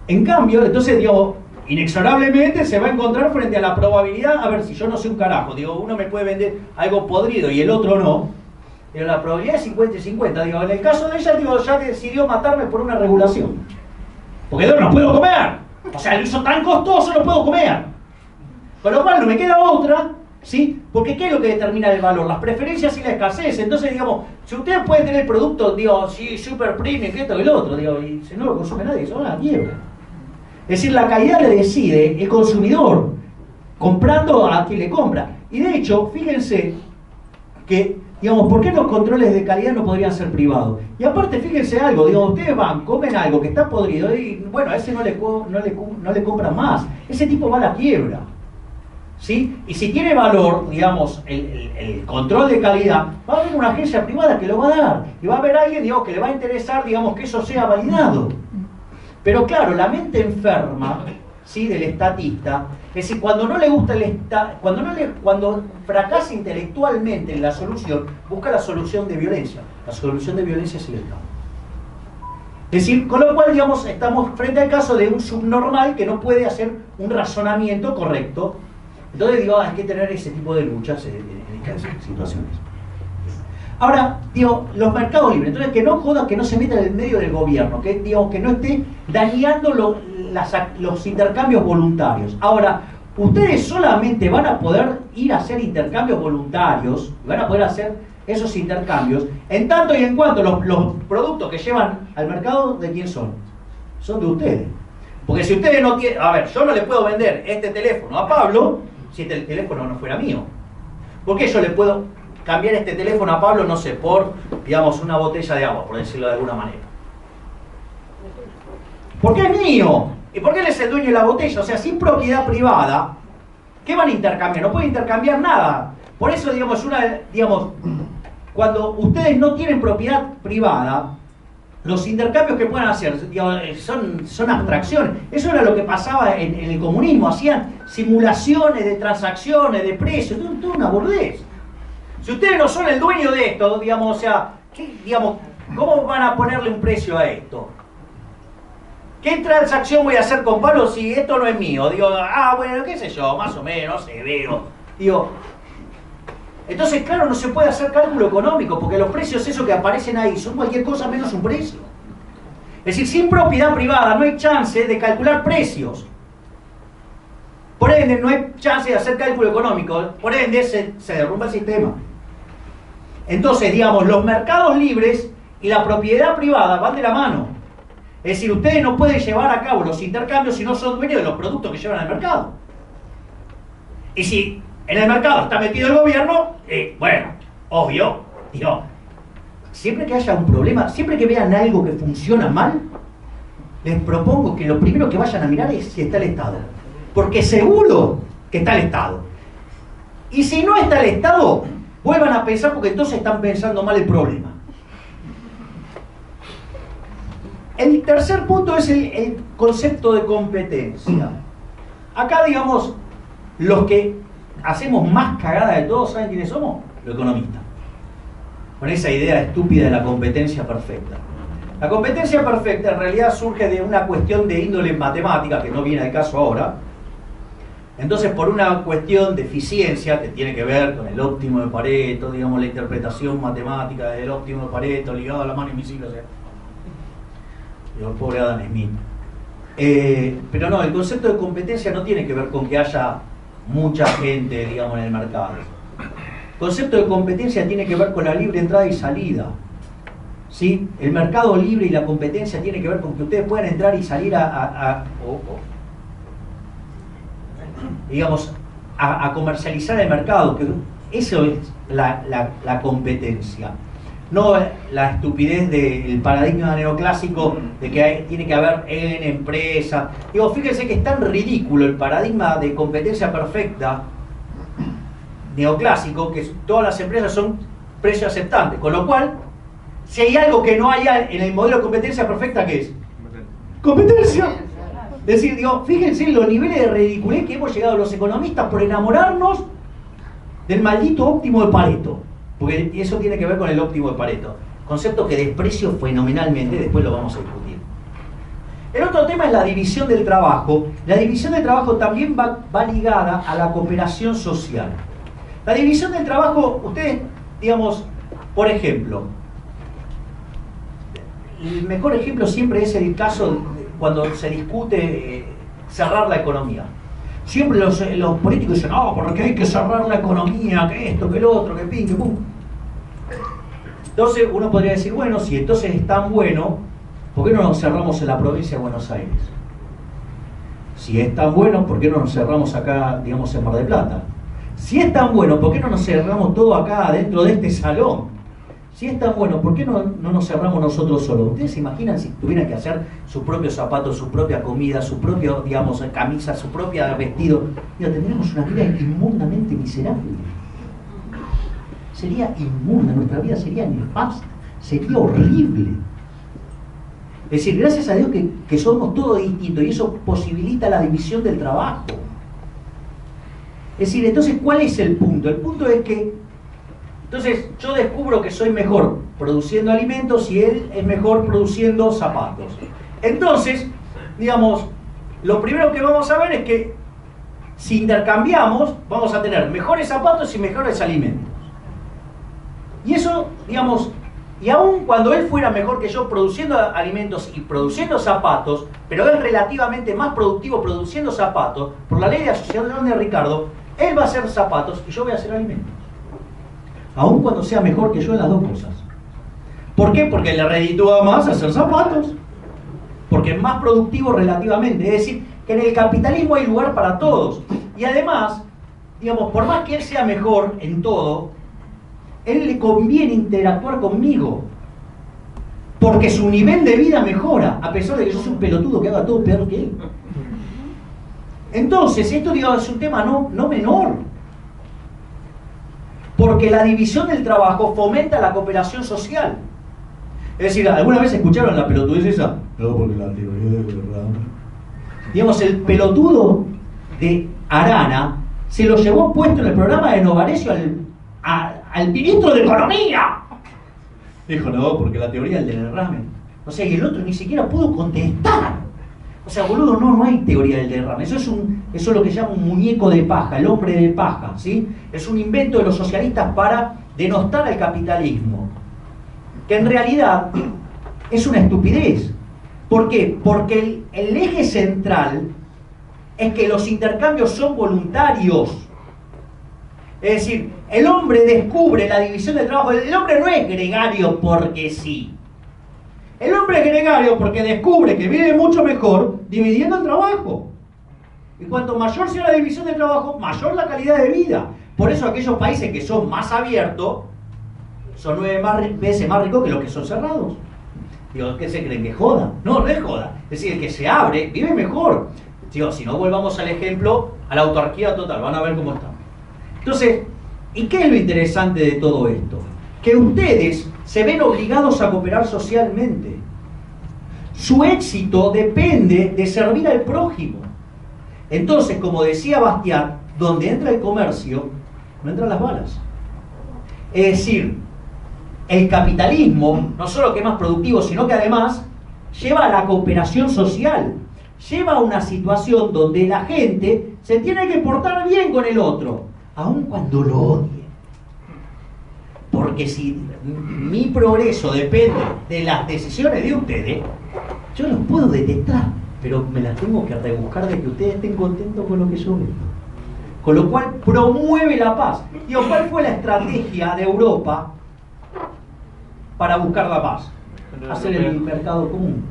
En cambio, entonces, digo, inexorablemente se va a encontrar frente a la probabilidad, a ver, si yo no sé un carajo, digo, uno me puede vender algo podrido y el otro no, pero la probabilidad es 50 y 50. Digo, en el caso de ella, digo, ya decidió matarme por una regulación. Porque yo no puedo comer. O sea, lo hizo tan costoso, no puedo comer. Con lo cual no me queda otra, ¿sí? Porque ¿qué es lo que determina el valor? Las preferencias y la escasez. Entonces, digamos, si ustedes pueden tener productos, digo, sí, super premium, que esto y el otro, digo, y si no lo consume nadie, se van a la quiebra. Es decir, la calidad le decide el consumidor, comprando a quien le compra. Y de hecho, fíjense que, digamos, ¿por qué los controles de calidad no podrían ser privados? Y aparte, fíjense algo, digamos, ustedes van, comen algo que está podrido y, bueno, a ese no le compran más. Ese tipo va a la quiebra. ¿Sí? Y si tiene valor, digamos, el control de calidad, va a haber una agencia privada que lo va a dar. Y va a haber alguien, digamos, que le va a interesar, digamos, que eso sea validado. Pero claro, la mente enferma, ¿sí?, del estatista, es decir, cuando no le gusta cuando fracasa intelectualmente en la solución, busca la solución de violencia. La solución de violencia es el Estado. Es decir, con lo cual, digamos, estamos frente al caso de un subnormal que no puede hacer un razonamiento correcto. Entonces, digo, hay que tener ese tipo de luchas en estas situaciones. Ahora, digo, los mercados libres, entonces que no joda, que no se meta en el medio del gobierno, que, digamos, que no esté dañando los intercambios voluntarios. Ahora, ustedes solamente van a poder ir a hacer intercambios voluntarios, van a poder hacer esos intercambios, en tanto y en cuanto los productos que llevan al mercado, ¿de quién son? Son de ustedes. Porque si ustedes no tienen, a ver, yo no le puedo vender este teléfono a Pablo si este teléfono no fuera mío. ¿Por qué yo le puedo cambiar este teléfono a Pablo, no sé, por, digamos, una botella de agua, por decirlo de alguna manera? Porque es mío. ¿Y por qué él es el dueño de la botella? O sea, sin propiedad privada, ¿qué van a intercambiar? No pueden intercambiar nada. Por eso, digamos, cuando ustedes no tienen propiedad privada, los intercambios que pueden hacer, digamos, son abstracciones. Eso era lo que pasaba en el comunismo. Hacían simulaciones de transacciones, de precios, toda una burdez. Si ustedes no son el dueño de esto, digamos, o sea, ¿cómo van a ponerle un precio a esto? ¿Qué transacción voy a hacer con Pablo si esto no es mío? Digo, bueno, qué sé yo, más o menos, no sé, veo. Digo, entonces, claro, no se puede hacer cálculo económico, porque los precios esos que aparecen ahí son cualquier cosa menos un precio. Es decir, sin propiedad privada no hay chance de calcular precios. Por ende, no hay chance de hacer cálculo económico. Por ende, se derrumba el sistema. Entonces, digamos, los mercados libres y la propiedad privada van de la mano. Es decir, ustedes no pueden llevar a cabo los intercambios si no son dueños de los productos que llevan al mercado. Y si en el mercado está metido el gobierno, bueno, obvio, digo, siempre que haya un problema, siempre que vean algo que funciona mal, les propongo que lo primero que vayan a mirar es si está el Estado. Porque seguro que está el Estado. Y si no está el Estado, vuelvan a pensar porque entonces están pensando mal el problema. El tercer punto es el concepto de competencia. Acá, digamos, los que hacemos más cagada de todos, ¿saben quiénes somos? Los economistas. Con esa idea estúpida de la competencia perfecta. La competencia perfecta en realidad surge de una cuestión de índole matemática, que no viene al caso ahora. Entonces, por una cuestión de eficiencia, que tiene que ver con el óptimo de Pareto, digamos, la interpretación matemática del óptimo de Pareto ligado a la mano invisible, o sea, el pobre Adam Smith. Pero no, el concepto de competencia no tiene que ver con que haya mucha gente, digamos, en el mercado. El concepto de competencia tiene que ver con la libre entrada y salida. ¿Sí? El mercado libre y la competencia tiene que ver con que ustedes puedan entrar y salir digamos, a comercializar el mercado, que eso es la competencia. No la estupidez del paradigma neoclásico de que tiene que haber en empresa. Digo, fíjense que es tan ridículo el paradigma de competencia perfecta neoclásico que todas las empresas son precio aceptante, con lo cual, si hay algo que no hay en el modelo de competencia perfecta, ¿qué es? Competencia. Es decir, digo, fíjense los niveles de ridiculez que hemos llegado los economistas por enamorarnos del maldito óptimo de Pareto. Porque eso tiene que ver con el óptimo de Pareto. Concepto que desprecio fenomenalmente, después lo vamos a discutir. El otro tema es la división del trabajo. La división del trabajo también va ligada a la cooperación social. La división del trabajo, ustedes, digamos, por ejemplo, el mejor ejemplo siempre es el caso de cuando se discute cerrar la economía. Siempre los políticos dicen, no, porque hay que cerrar la economía, que esto, que lo otro, que pin, que pum. Entonces uno podría decir, bueno, si entonces es tan bueno, ¿por qué no nos cerramos en la provincia de Buenos Aires? Si es tan bueno, ¿por qué no nos cerramos acá, digamos, en Mar del Plata? Si es tan bueno, ¿por qué no nos cerramos todo acá dentro de este salón? Si es tan bueno, ¿por qué no nos cerramos nosotros solos? ¿Ustedes se imaginan si tuvieran que hacer sus propios zapatos, su propia comida, su propio, digamos, camisa, su propia vestido? Mira, tendríamos una vida inmundamente miserable. Sería inmunda, nuestra vida sería nefasta, sería horrible. Es decir, gracias a Dios que somos todos distintos y eso posibilita la división del trabajo. Es decir, entonces, ¿cuál es el punto? El punto es que entonces yo descubro que soy mejor produciendo alimentos y él es mejor produciendo zapatos. Entonces, digamos, lo primero que vamos a ver es que si intercambiamos, vamos a tener mejores zapatos y mejores alimentos. Y eso, digamos, y aun cuando él fuera mejor que yo produciendo alimentos y produciendo zapatos, pero es relativamente más productivo produciendo zapatos, por la ley de asociación de Ricardo, él va a hacer zapatos y yo voy a hacer alimentos. Aun cuando sea mejor que yo en las dos cosas. ¿Por qué? Porque le reditúa más hacer zapatos. Porque es más productivo relativamente. Es decir, que en el capitalismo hay lugar para todos. Y además, digamos, por más que él sea mejor en todo, él le conviene interactuar conmigo. Porque su nivel de vida mejora, a pesar de que yo soy un pelotudo que haga todo peor que él. Entonces, esto, digamos, es un tema no menor. Porque la división del trabajo fomenta la cooperación social. Es decir, ¿alguna vez escucharon la pelotudez esa? No, porque la teoría de verdad. Digamos, el pelotudo de Arana se lo llevó puesto en el programa de Novarecio al ministro de Economía. Dijo, no, porque la teoría del derrame. O sea, y el otro ni siquiera pudo contestar. O sea, boludo, no hay teoría del derrame. Eso es lo que se llama un muñeco de paja, el hombre de paja, ¿sí? Es un invento de los socialistas para denostar al capitalismo. Que en realidad es una estupidez. ¿Por qué? Porque el eje central es que los intercambios son voluntarios. Es decir, el hombre descubre la división del trabajo. El hombre no es gregario porque sí. El hombre es gregario porque descubre que vive mucho mejor dividiendo el trabajo. Y cuanto mayor sea la división de trabajo, mayor la calidad de vida. Por eso aquellos países que son más abiertos son 9 veces más ricos que los que son cerrados. Digo, ¿qué se creen? ¿Que joda? No, no es joda. Es decir, el que se abre vive mejor. Digo, si no, volvamos al ejemplo, a la autarquía total. Van a ver cómo está. Entonces, ¿y qué es lo interesante de todo esto? Que ustedes se ven obligados a cooperar socialmente. Su éxito depende de servir al prójimo. Entonces, como decía Bastiat, donde entra el comercio, no entran las balas. Es decir, el capitalismo, no solo que es más productivo, sino que además lleva a la cooperación social. Lleva a una situación donde la gente se tiene que portar bien con el otro, aun cuando lo odie. Porque si mi progreso depende de las decisiones de ustedes, yo los puedo detestar, pero me las tengo que rebuscar de que ustedes estén contentos con lo que yo veo. Con lo cual promueve la paz. Digo, ¿cuál fue la estrategia de Europa para buscar la paz? Hacer el mercado común.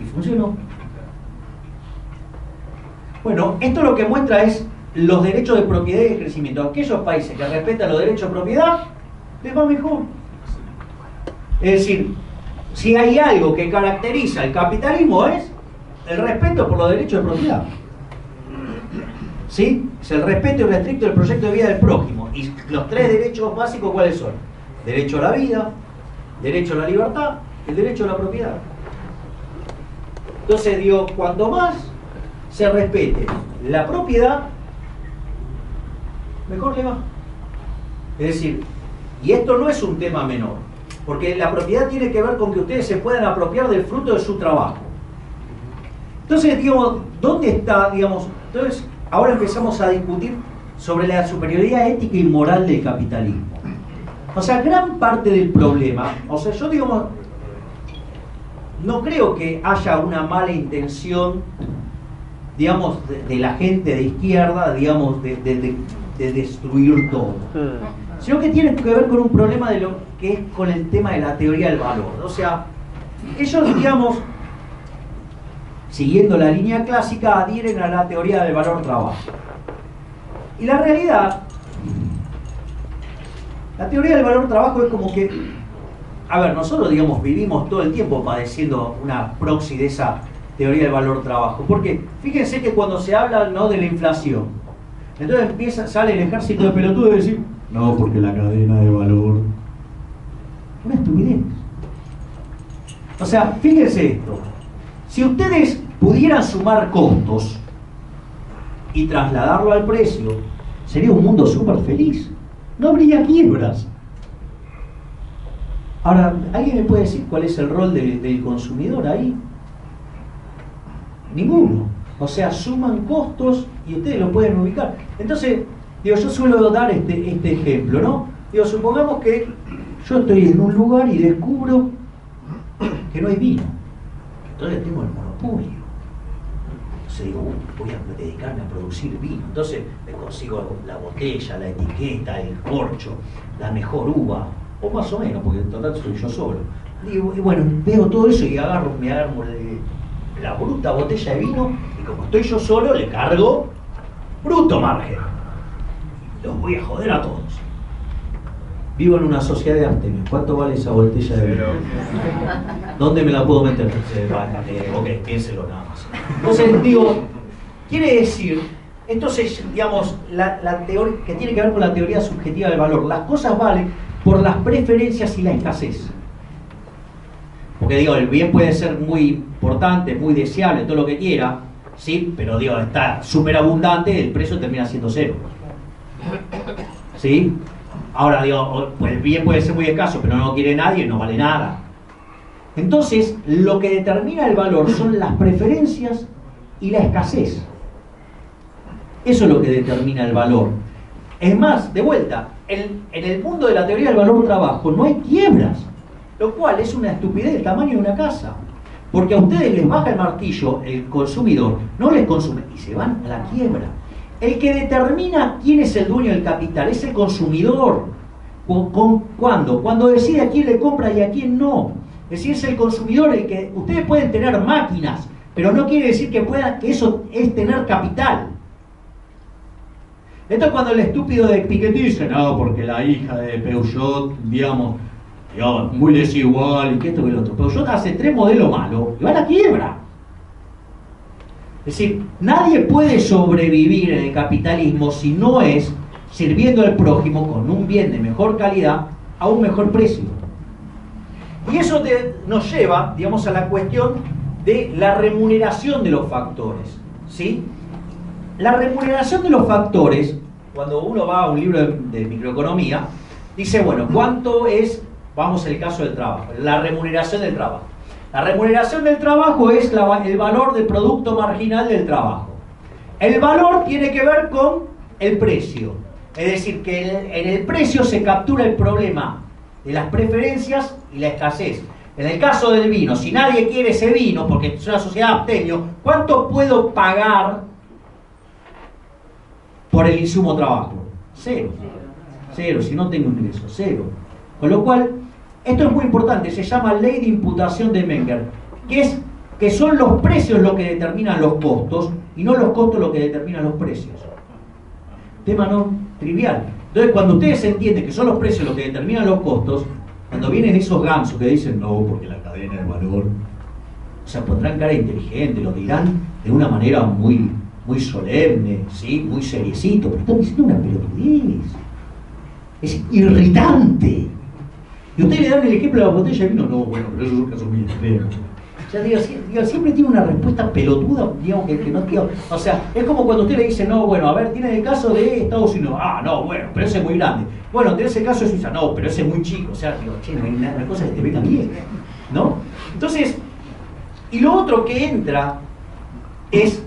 Y funcionó. Bueno, esto lo que muestra es los derechos de propiedad y de crecimiento. Aquellos países que respetan los derechos de propiedad, les va mejor. Es decir, si hay algo que caracteriza el capitalismo es el respeto por los derechos de propiedad. ¿Sí? Es el respeto irrestricto del proyecto de vida del prójimo. Y los 3 derechos básicos, ¿cuáles son? Derecho a la vida, derecho a la libertad, el derecho a la propiedad. Entonces digo, cuanto más se respete la propiedad, mejor le va. Es decir, y esto no es un tema menor, porque la propiedad tiene que ver con que ustedes se puedan apropiar del fruto de su trabajo. Entonces, digamos, ¿dónde está, digamos? Entonces, ahora empezamos a discutir sobre la superioridad ética y moral del capitalismo. O sea, gran parte del problema, o sea, yo digamos, no creo que haya una mala intención, digamos, de la gente de izquierda, digamos, de destruir todo. Sino que tiene que ver con un problema de lo que es con el tema de la teoría del valor. O sea, ellos, digamos, siguiendo la línea clásica, adhieren a la teoría del valor trabajo. Y la realidad, la teoría del valor trabajo es como que, a ver, nosotros, digamos, vivimos todo el tiempo padeciendo una proxy de esa teoría del valor trabajo. Porque fíjense que cuando se habla, ¿no?, de la inflación, entonces sale el ejército de pelotudos y decir, no, porque la cadena de valor. Una estupidez. O sea, fíjense esto. Si ustedes pudieran sumar costos y trasladarlo al precio, sería un mundo súper feliz. No habría quiebras. Ahora, ¿alguien me puede decir cuál es el rol del consumidor ahí? Ninguno. O sea, suman costos y ustedes lo pueden ubicar. Entonces, digo, yo suelo dar este ejemplo, ¿no? Digo, supongamos que yo estoy en un lugar y descubro que no hay vino. Entonces tengo el monopolio. Entonces digo, voy a dedicarme a producir vino. Entonces me consigo la botella, la etiqueta, el corcho, la mejor uva, o más o menos, porque en total soy yo solo. Digo, y bueno, veo todo eso y me agarro la bruta botella de vino y como estoy yo solo, le cargo bruto margen. Los voy a joder a todos. Vivo en una sociedad de abstemios. ¿Cuánto vale esa botella de vino? ¿Dónde me la puedo meter? Ok, piénselo nada más. Entonces, digo, quiere decir, entonces, digamos, la teoría que tiene que ver con la teoría subjetiva del valor. Las cosas valen por las preferencias y la escasez. Porque digo, el bien puede ser muy importante, muy deseable, todo lo que quiera, ¿sí? Pero digo, está súper abundante, el precio termina siendo 0. ¿Sí? Ahora digo, pues el bien puede ser muy escaso, pero no lo quiere nadie, no vale nada. Entonces, lo que determina el valor son las preferencias y la escasez. Eso es lo que determina el valor. Es más, de vuelta, en el mundo de la teoría del valor trabajo no hay quiebras, lo cual es una estupidez del tamaño de una casa. Porque a ustedes les baja el martillo, el consumidor, no les consume y se van a la quiebra. El que determina quién es el dueño del capital es el consumidor. ¿Cuándo? Cuando decide a quién le compra y a quién no. Es decir, es el consumidor el que... Ustedes pueden tener máquinas pero no quiere decir que eso es tener capital. Esto es cuando el estúpido de Piketty dice, no, porque la hija de Peugeot, digamos, muy desigual, y que esto y lo otro. Peugeot hace 3 modelos malos y va a la quiebra. Es decir, nadie puede sobrevivir en el capitalismo si no es sirviendo al prójimo con un bien de mejor calidad a un mejor precio. Y eso nos lleva, digamos, a la cuestión de la remuneración de los factores, ¿sí? La remuneración de los factores, cuando uno va a un libro de microeconomía, dice, bueno, ¿cuánto es, vamos al caso del trabajo, la remuneración del trabajo? La remuneración del trabajo es el valor del producto marginal del trabajo. El valor tiene que ver con el precio. Es decir, que en el precio se captura el problema de las preferencias y la escasez. En el caso del vino, si nadie quiere ese vino, porque es una sociedad abstemio, ¿cuánto puedo pagar por el insumo trabajo? 0. 0, si no tengo ingreso, 0. Con lo cual, esto es muy importante, se llama ley de imputación de Menger, que son los precios los que determinan los costos y no los costos los que determinan los precios. Tema no trivial. Entonces, cuando ustedes entienden que son los precios los que determinan los costos, cuando vienen esos gansos que dicen, no, porque la cadena de valor, o sea, pondrán cara inteligente, lo dirán de una manera muy, muy solemne, ¿sí? Muy seriecito, pero están diciendo una pelotudez. Es irritante. Y ustedes le dan el ejemplo de la botella de vino, no, bueno, pero eso es un caso muy extremo. O sea, digo, siempre tiene una respuesta pelotuda, digamos, que no, digo, o sea, es como cuando usted le dice, no, bueno, a ver, tiene el caso de Estados Unidos, ah, no, bueno, pero ese es muy grande. Bueno, tiene el caso de Suiza, no, pero ese es muy chico, o sea, digo, che, no hay nada, una cosa que te venga bien, ¿no? Entonces, y lo otro que entra es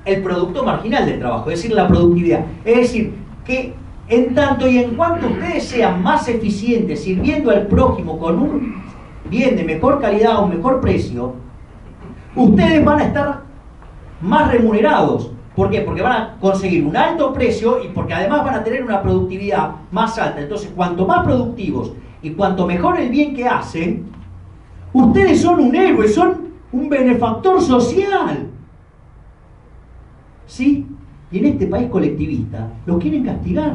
el producto marginal del trabajo, es decir, la productividad. Es decir, que en tanto y en cuanto ustedes sean más eficientes sirviendo al prójimo con un bien de mejor calidad a un mejor precio, ustedes van a estar más remunerados. ¿Por qué? Porque van a conseguir un alto precio y porque además van a tener una productividad más alta. Entonces, cuanto más productivos y cuanto mejor el bien que hacen, ustedes son un héroe, son un benefactor social. ¿Sí? Y en este país colectivista los quieren castigar.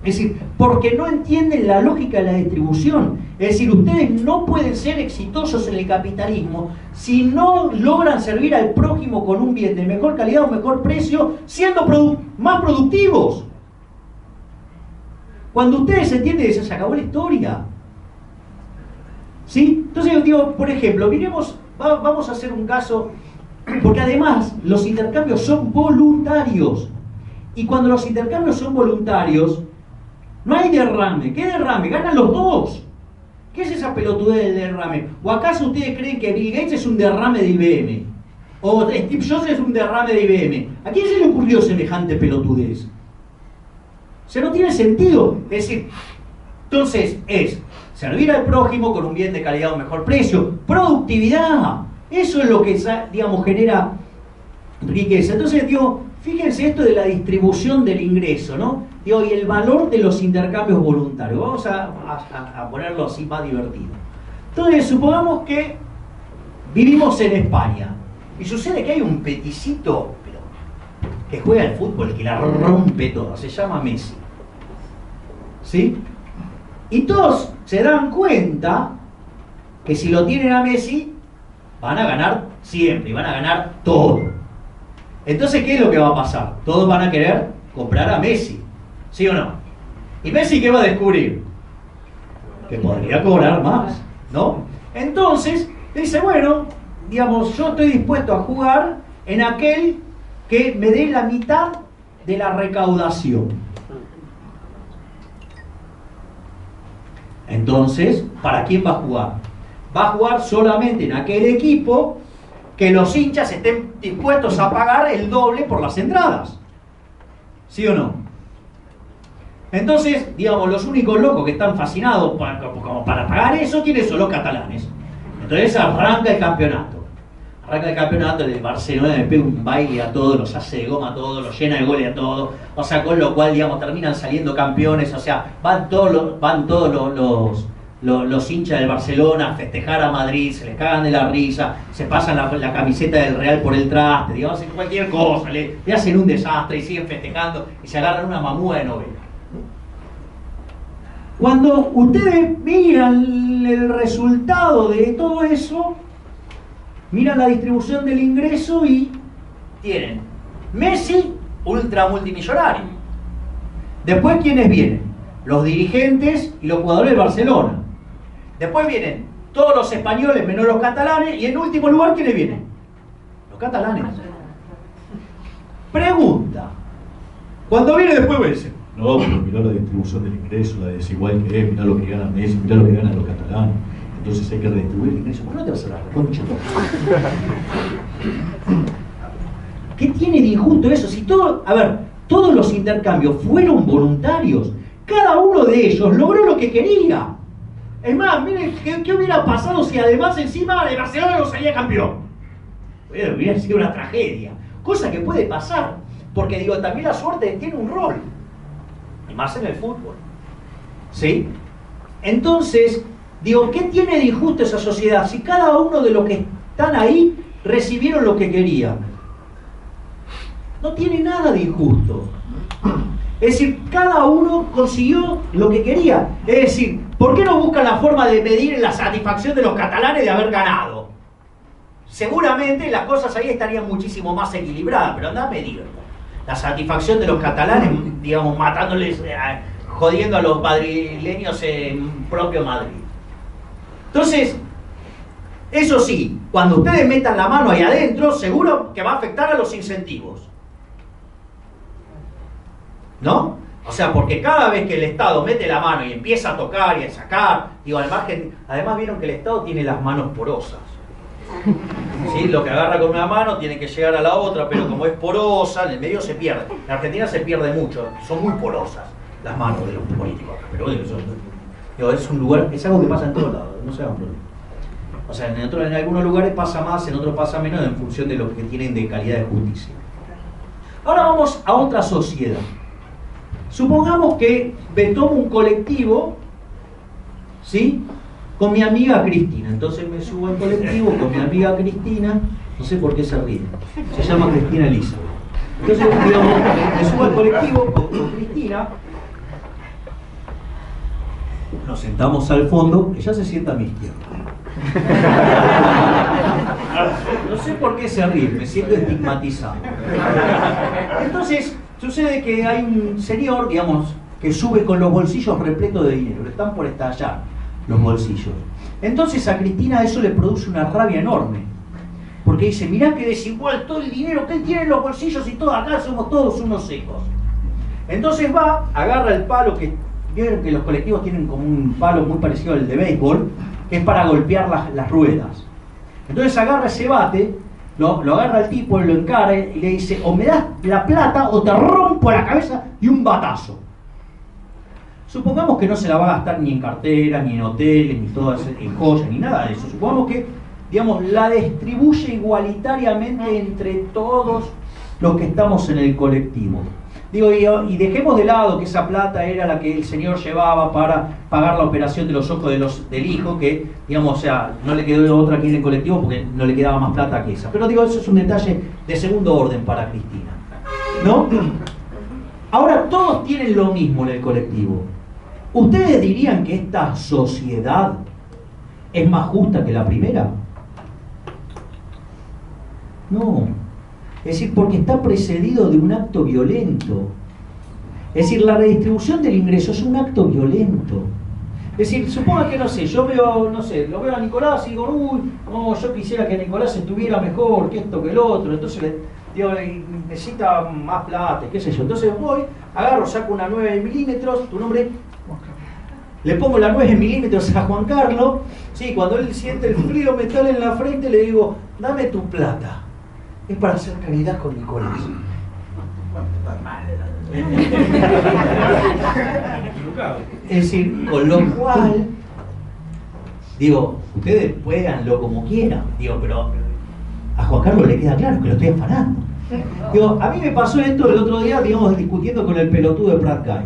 Es decir, porque no entienden la lógica de la distribución. Es decir, ustedes no pueden ser exitosos en el capitalismo si no logran servir al prójimo con un bien de mejor calidad o mejor precio, siendo más productivos. Cuando ustedes entienden eso, se acabó la historia. ¿Sí? Entonces yo digo, por ejemplo, vamos a hacer un caso, porque además los intercambios son voluntarios. Y cuando los intercambios son voluntarios, no hay derrame. ¿Qué derrame? Ganan los dos. ¿Qué es esa pelotudez del derrame? ¿O acaso ustedes creen que Bill Gates es un derrame de IBM? ¿O Steve Jobs es un derrame de IBM? ¿A quién se le ocurrió semejante pelotudez? O sea, no tiene sentido. Es decir, entonces es servir al prójimo con un bien de calidad o mejor precio. Productividad. Eso es lo que, digamos, genera riqueza. Entonces, digo, fíjense esto de la distribución del ingreso, ¿no? Digo, y el valor de los intercambios voluntarios. Vamos a ponerlo así más divertido. Entonces, supongamos que vivimos en España y sucede que hay un peticito que juega al fútbol, que la rompe toda, se llama Messi. ¿Sí? Y todos se dan cuenta que si lo tienen a Messi, van a ganar siempre y van a ganar todo. Entonces, ¿qué es lo que va a pasar? Todos van a querer comprar a Messi, ¿sí o no? ¿Y Messi qué va a descubrir? Que podría cobrar más, ¿no? Entonces, dice, bueno, digamos, yo estoy dispuesto a jugar en aquel que me dé la mitad de la recaudación. Entonces, ¿para quién va a jugar? Va a jugar solamente en aquel equipo que los hinchas estén dispuestos a pagar el doble por las entradas. ¿Sí o no? Entonces, digamos, los únicos locos que están fascinados como para pagar eso, ¿quiénes son? Los catalanes. Entonces arranca el campeonato. Arranca el campeonato, el Barcelona le pega un baile a todos, los hace de goma a todos, los llena de goles a todos. O sea, con lo cual, digamos, terminan saliendo campeones. O sea, van todos los hinchas del Barcelona a festejar a Madrid, se les cagan de la risa, se pasan la camiseta del Real por el traste, digamos, hacen cualquier cosa, le hacen un desastre y siguen festejando y se agarran una mamúa de novela. Cuando ustedes miran el resultado de todo eso, miran la distribución del ingreso y tienen Messi, ultra multimillonario. Después, ¿quiénes vienen? Los dirigentes y los jugadores del Barcelona. Después vienen todos los españoles menos los catalanes. Y en último lugar, ¿quiénes vienen? Los catalanes. Pregunta. Cuando viene después me dicen, no, pero mirá la distribución del ingreso, la desigual que es, mirá lo que gana Messi, mirá lo que ganan los catalanes. Entonces hay que redistribuir el ingreso. ¿Por qué no te vas a la concha? ¿Qué tiene de injusto eso? Si todo, a ver, todos los intercambios fueron voluntarios. Cada uno de ellos logró lo que quería. Es más, miren, ¿qué hubiera pasado si además encima de Barcelona no salía campeón? Hubiera sido una tragedia. Cosa que puede pasar. Porque digo, también la suerte tiene un rol. Y más en el fútbol. ¿Sí? Entonces, digo, ¿qué tiene de injusto esa sociedad? Si cada uno de los que están ahí recibieron lo que querían. No tiene nada de injusto. Es decir, cada uno consiguió lo que quería. Es decir, ¿por qué no buscan la forma de medir la satisfacción de los catalanes de haber ganado? Seguramente las cosas ahí estarían muchísimo más equilibradas, pero anda a medir la satisfacción de los catalanes, digamos, matándoles, jodiendo a los madrileños en propio Madrid. Entonces, eso sí, cuando ustedes metan la mano ahí adentro, seguro que va a afectar a los incentivos. ¿No? O sea, porque cada vez que el Estado mete la mano y empieza a tocar y a sacar, digo, al margen, además vieron que el Estado tiene las manos porosas. ¿Sí? Lo que agarra con una mano tiene que llegar a la otra, pero como es porosa, en el medio se pierde. En Argentina se pierde mucho, son muy porosas las manos de los políticos. Pero digo, es un lugar, es algo que pasa en todos lados, no se hagan problema. O sea, en algunos lugares pasa más, en otros pasa menos, en función de lo que tienen de calidad de justicia. Ahora vamos a otra sociedad. Supongamos que me tomo un colectivo, ¿sí? Con mi amiga Cristina. Entonces me subo al colectivo con mi amiga Cristina, no sé por qué se ríe, se llama Cristina Elizabeth. Entonces, digamos, me subo al colectivo con Cristina, nos sentamos al fondo, ella se sienta a mi izquierda. No sé por qué se ríe, me siento estigmatizado. Entonces, sucede que hay un señor, digamos, que sube con los bolsillos repletos de dinero, le están por estallar los bolsillos. Entonces a Cristina eso le produce una rabia enorme, porque dice, mirá que desigual todo el dinero que él tiene en los bolsillos y todos acá somos todos unos secos. Entonces va, agarra el palo, que vieron que los colectivos tienen como un palo muy parecido al de béisbol, que es para golpear las ruedas. Entonces agarra ese bate, lo agarra el tipo, lo encara y le dice, o me das la plata o te rompo la cabeza y un batazo. Supongamos que no se la va a gastar ni en carteras, ni en hoteles, ni todas en joyas, ni nada de eso. Supongamos que, digamos, la distribuye igualitariamente entre todos los que estamos en el colectivo. Digo, y dejemos de lado que esa plata era la que el señor llevaba para pagar la operación de los ojos del hijo, que, digamos, o sea, no le quedó otra aquí en el colectivo porque no le quedaba más plata que esa. Pero digo, eso es un detalle de segundo orden para Cristina, ¿no? Ahora, todos tienen lo mismo en el colectivo. ¿Ustedes dirían que esta sociedad es más justa que la primera? No. Es decir, porque está precedido de un acto violento. Es decir, la redistribución del ingreso es un acto violento. Es decir, suponga que, no sé, yo veo, no sé, lo veo a Nicolás y digo, uy, no, yo quisiera que Nicolás estuviera mejor que esto, que el otro. Entonces, digo, necesita más plata, qué sé yo. Entonces voy, agarro, saco una 9 milímetros, tu nombre, le pongo la 9 milímetros a Juan Carlos, sí, cuando él siente el frío metal en la frente, le digo, dame tu plata. Es para hacer caridad con Nicolás. Es decir, con lo cual, digo, ustedes puédanlo como quieran, digo, pero a Juan Carlos le queda claro que lo estoy afanando. Digo, a mí me pasó esto el otro día, digamos, discutiendo con el pelotudo de Prat Guy.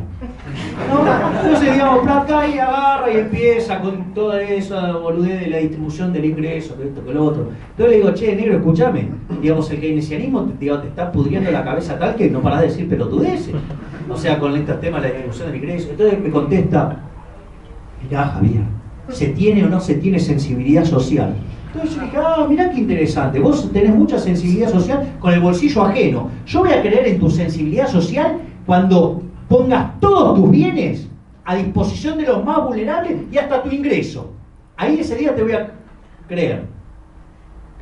¿no? Entonces, digamos, Placa y agarra y empieza con toda esa boludez de la distribución del ingreso, que esto, que lo otro. Entonces le digo, che, negro, escúchame, digamos, el keynesianismo te está pudriendo la cabeza tal que no parás de decir pelotudeces. O sea, con este tema de la distribución del ingreso. Entonces me contesta, mirá, Javier, ¿se tiene o no se tiene sensibilidad social? Entonces yo dije, mirá qué interesante, vos tenés mucha sensibilidad social con el bolsillo ajeno. Yo voy a creer en tu sensibilidad social cuando pongas todos tus bienes a disposición de los más vulnerables y hasta tu ingreso. Ahí ese día te voy a creer.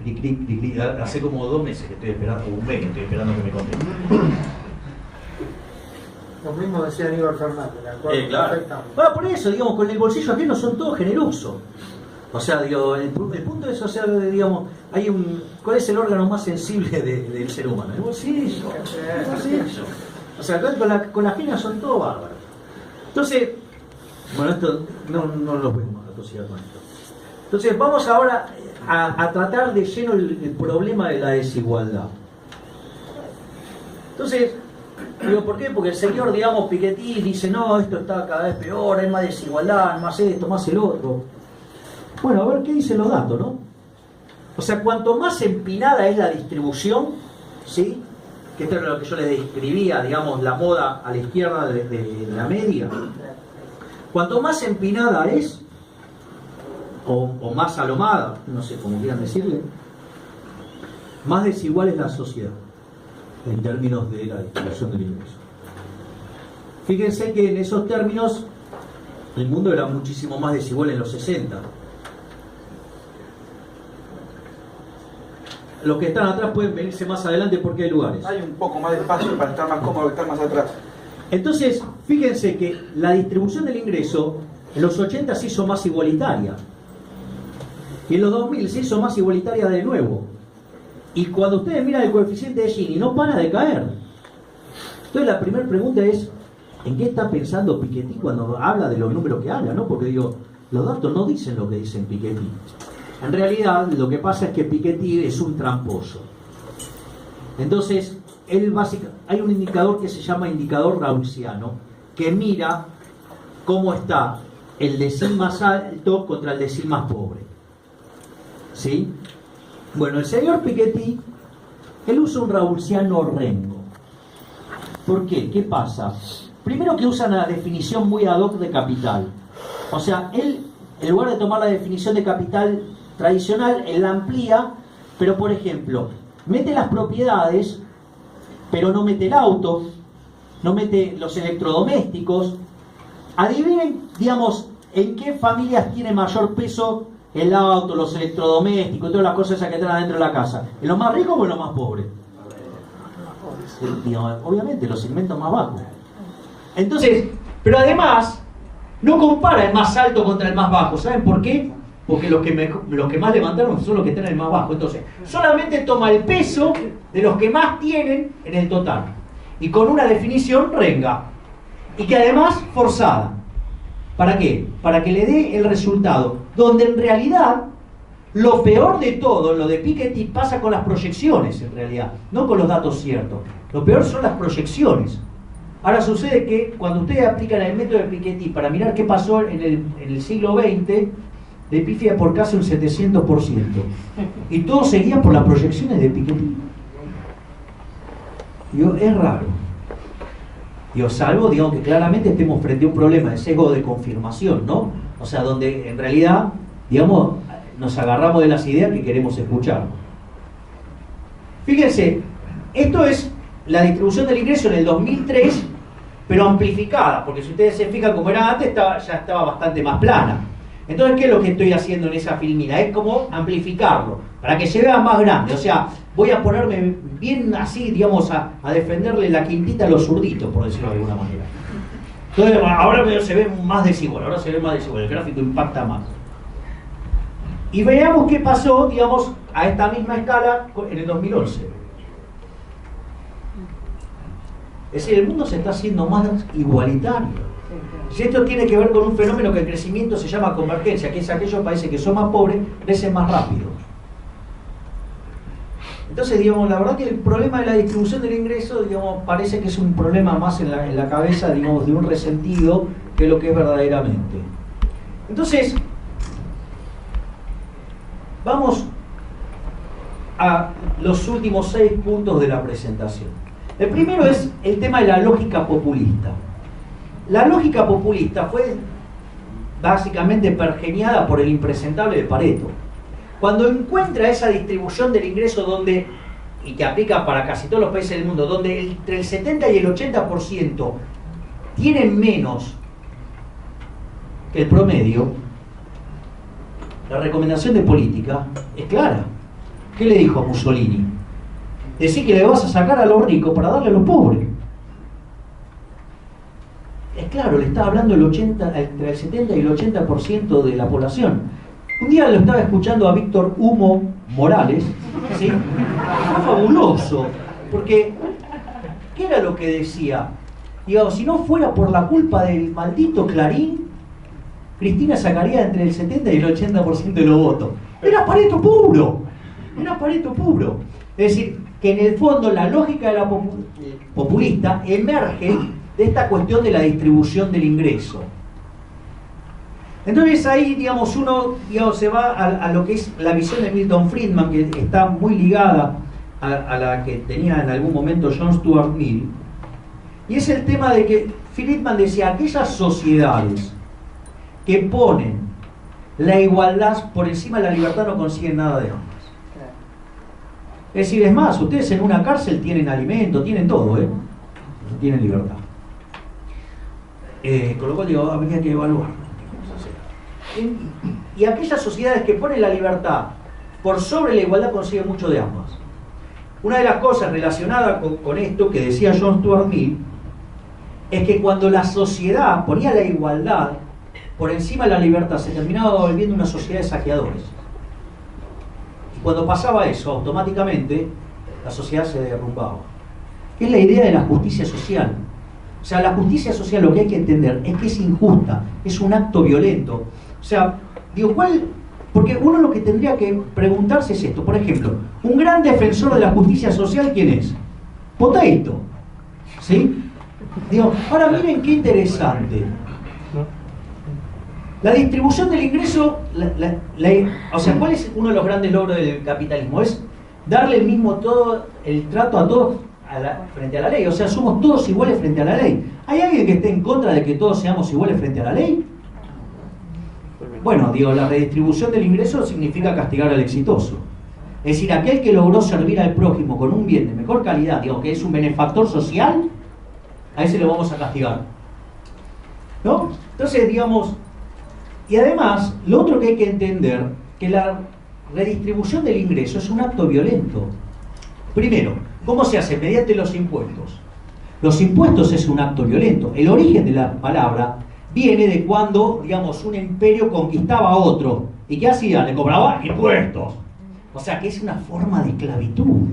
Clic, clic, clic, clic. Hace como 2 meses que estoy esperando, un mes que estoy esperando que me conteste. Lo mismo decía Aníbal Fernández. Claro. Por eso, digamos, con el bolsillo ajeno son todos generosos. O sea, digo, el punto es, o sea, digamos, ¿cuál es el órgano más sensible del ser humano? El bolsillo. O sea, con la pena son todos bárbaros. Entonces, bueno, esto no lo podemos asociar con esto. Entonces, vamos ahora a tratar de lleno el problema de la desigualdad. Entonces, digo, ¿por qué? Porque el señor, digamos, Piketty dice, no, esto está cada vez peor, hay más desigualdad, más esto, más el otro. Bueno, a ver qué dicen los datos, ¿no? O sea, cuanto más empinada es la distribución, ¿sí? Que esto es lo que yo les describía, digamos, la moda a la izquierda de la media. Cuanto más empinada es, o más alomada, no sé cómo quieran decirle, más desigual es la sociedad en términos de la distribución del ingreso. Fíjense que en esos términos el mundo era muchísimo más desigual en los 60. Los que están atrás pueden venirse más adelante porque hay lugares. Hay un poco más de espacio para estar más cómodo que estar más atrás. Entonces, fíjense que la distribución del ingreso en los 80 se hizo más igualitaria. Y en los 2000 se hizo más igualitaria de nuevo. Y cuando ustedes miran el coeficiente de Gini, no para de caer. Entonces la primera pregunta es, ¿en qué está pensando Piketty cuando habla de los números que habla? ¿No? Porque digo, los datos no dicen lo que dicen Piketty. En realidad, lo que pasa es que Piketty es un tramposo. Entonces, hay un indicador que se llama indicador raulsiano, que mira cómo está el decil más alto contra el decil más pobre. ¿Sí? Bueno, el señor Piketty, él usa un raulsiano rengo. ¿Por qué? ¿Qué pasa? Primero que usa una definición muy ad hoc de capital. O sea, él, en lugar de tomar la definición de capital tradicional, él la amplía, pero por ejemplo, mete las propiedades, pero no mete el auto, no mete los electrodomésticos. Adivinen, digamos, en qué familias tiene mayor peso el auto, los electrodomésticos, todas las cosas esas que traen dentro de la casa. ¿En los más ricos o en los más pobres? Obviamente, los segmentos más bajos. Entonces, pero además, no compara el más alto contra el más bajo. ¿Saben por qué? Porque los que más levantaron son los que están en el más bajo. Entonces, solamente toma el peso de los que más tienen en el total. Y con una definición renga. Y que además forzada. ¿Para qué? Para que le dé el resultado. Donde en realidad, lo peor de todo, lo de Piketty, pasa con las proyecciones en realidad. No con los datos ciertos. Lo peor son las proyecciones. Ahora sucede que cuando ustedes aplican el método de Piketty para mirar qué pasó en el siglo XX, de pifia por casi un 700%. Y todos seguían por las proyecciones de Piketty. Digo, es raro. Digo, salvo, digamos, que claramente estemos frente a un problema de sesgo de confirmación, ¿no? O sea, donde en realidad, digamos, nos agarramos de las ideas que queremos escuchar. Fíjense, esto es la distribución del ingreso en el 2003, pero amplificada, porque si ustedes se fijan como era antes, ya estaba bastante más plana. Entonces, ¿qué es lo que estoy haciendo en esa filmina? Es como amplificarlo, para que se vea más grande. O sea, voy a ponerme bien así, digamos, a defenderle la quintita a los zurditos, por decirlo de alguna manera. Entonces, ahora se ve más desigual, el gráfico impacta más. Y veamos qué pasó, digamos, a esta misma escala en el 2011. Es decir, el mundo se está haciendo más igualitario. Si esto tiene que ver con un fenómeno que el crecimiento se llama convergencia, que es aquellos países que son más pobres, crecen más rápido. Entonces, digamos, la verdad que el problema de la distribución del ingreso, digamos, parece que es un problema más en la cabeza, digamos, de un resentido que lo que es verdaderamente. Entonces, vamos a los últimos 6 puntos de la presentación. El primero es el tema de la lógica populista. La lógica populista fue básicamente pergeñada por el impresentable de Pareto. Cuando encuentra esa distribución del ingreso donde, y que aplica para casi todos los países del mundo, donde entre el 70 y el 80% tienen menos que el promedio, la recomendación de política es clara. ¿Qué le dijo a Mussolini? Decir que le vas a sacar a los ricos para darle a los pobres. Es claro, le estaba hablando entre el 70 y el 80% de la población. Un día lo estaba escuchando a Víctor Hugo Morales, ¿sí? Fue fabuloso, porque ¿qué era lo que decía? Digamos, si no fuera por la culpa del maldito Clarín, Cristina sacaría entre el 70 y el 80% de los votos. Era Pareto puro, era Pareto puro. Es decir, que en el fondo la lógica de la populista emerge de esta cuestión de la distribución del ingreso. Entonces ahí, digamos, uno se va a lo que es la visión de Milton Friedman, que está muy ligada a la que tenía en algún momento John Stuart Mill, y es el tema de que Friedman decía, aquellas sociedades que ponen la igualdad por encima de la libertad no consiguen nada de ambas. Es decir, es más, ustedes en una cárcel tienen alimento, tienen todo, no tienen libertad. Con lo cual digo, habría que evaluarlo. Y aquellas sociedades que ponen la libertad por sobre la igualdad consiguen mucho de ambas. Una de las cosas relacionadas con esto que decía John Stuart Mill es que cuando la sociedad ponía la igualdad por encima de la libertad se terminaba volviendo una sociedad de saqueadores. Y cuando pasaba eso, automáticamente la sociedad se derrumbaba. Es la idea de la justicia social. O sea, la justicia social, lo que hay que entender es que es injusta, es un acto violento. O sea, digo, ¿cuál? Porque uno lo que tendría que preguntarse es esto. Por ejemplo, un gran defensor de la justicia social, ¿quién es? Potato. ¿Sí? Digo, ahora miren qué interesante. La distribución del ingreso, o sea, ¿cuál es uno de los grandes logros del capitalismo? Es darle el mismo el trato a todos frente a la ley. O sea, somos todos iguales frente a la ley. ¿Hay alguien que esté en contra de que todos seamos iguales frente a la ley? Bueno, digo, la redistribución del ingreso significa castigar al exitoso. Es decir, aquel que logró servir al prójimo con un bien de mejor calidad, digo, que es un benefactor social, a ese lo vamos a castigar. ¿No? Entonces, digamos, y además, lo otro que hay que entender, que la redistribución del ingreso es un acto violento. Primero, ¿cómo se hace? Mediante los impuestos. Los impuestos es un acto violento. El origen de la palabra viene de cuando, digamos, un imperio conquistaba a otro. ¿Y qué hacía? Le cobraba impuestos. O sea, que es una forma de esclavitud.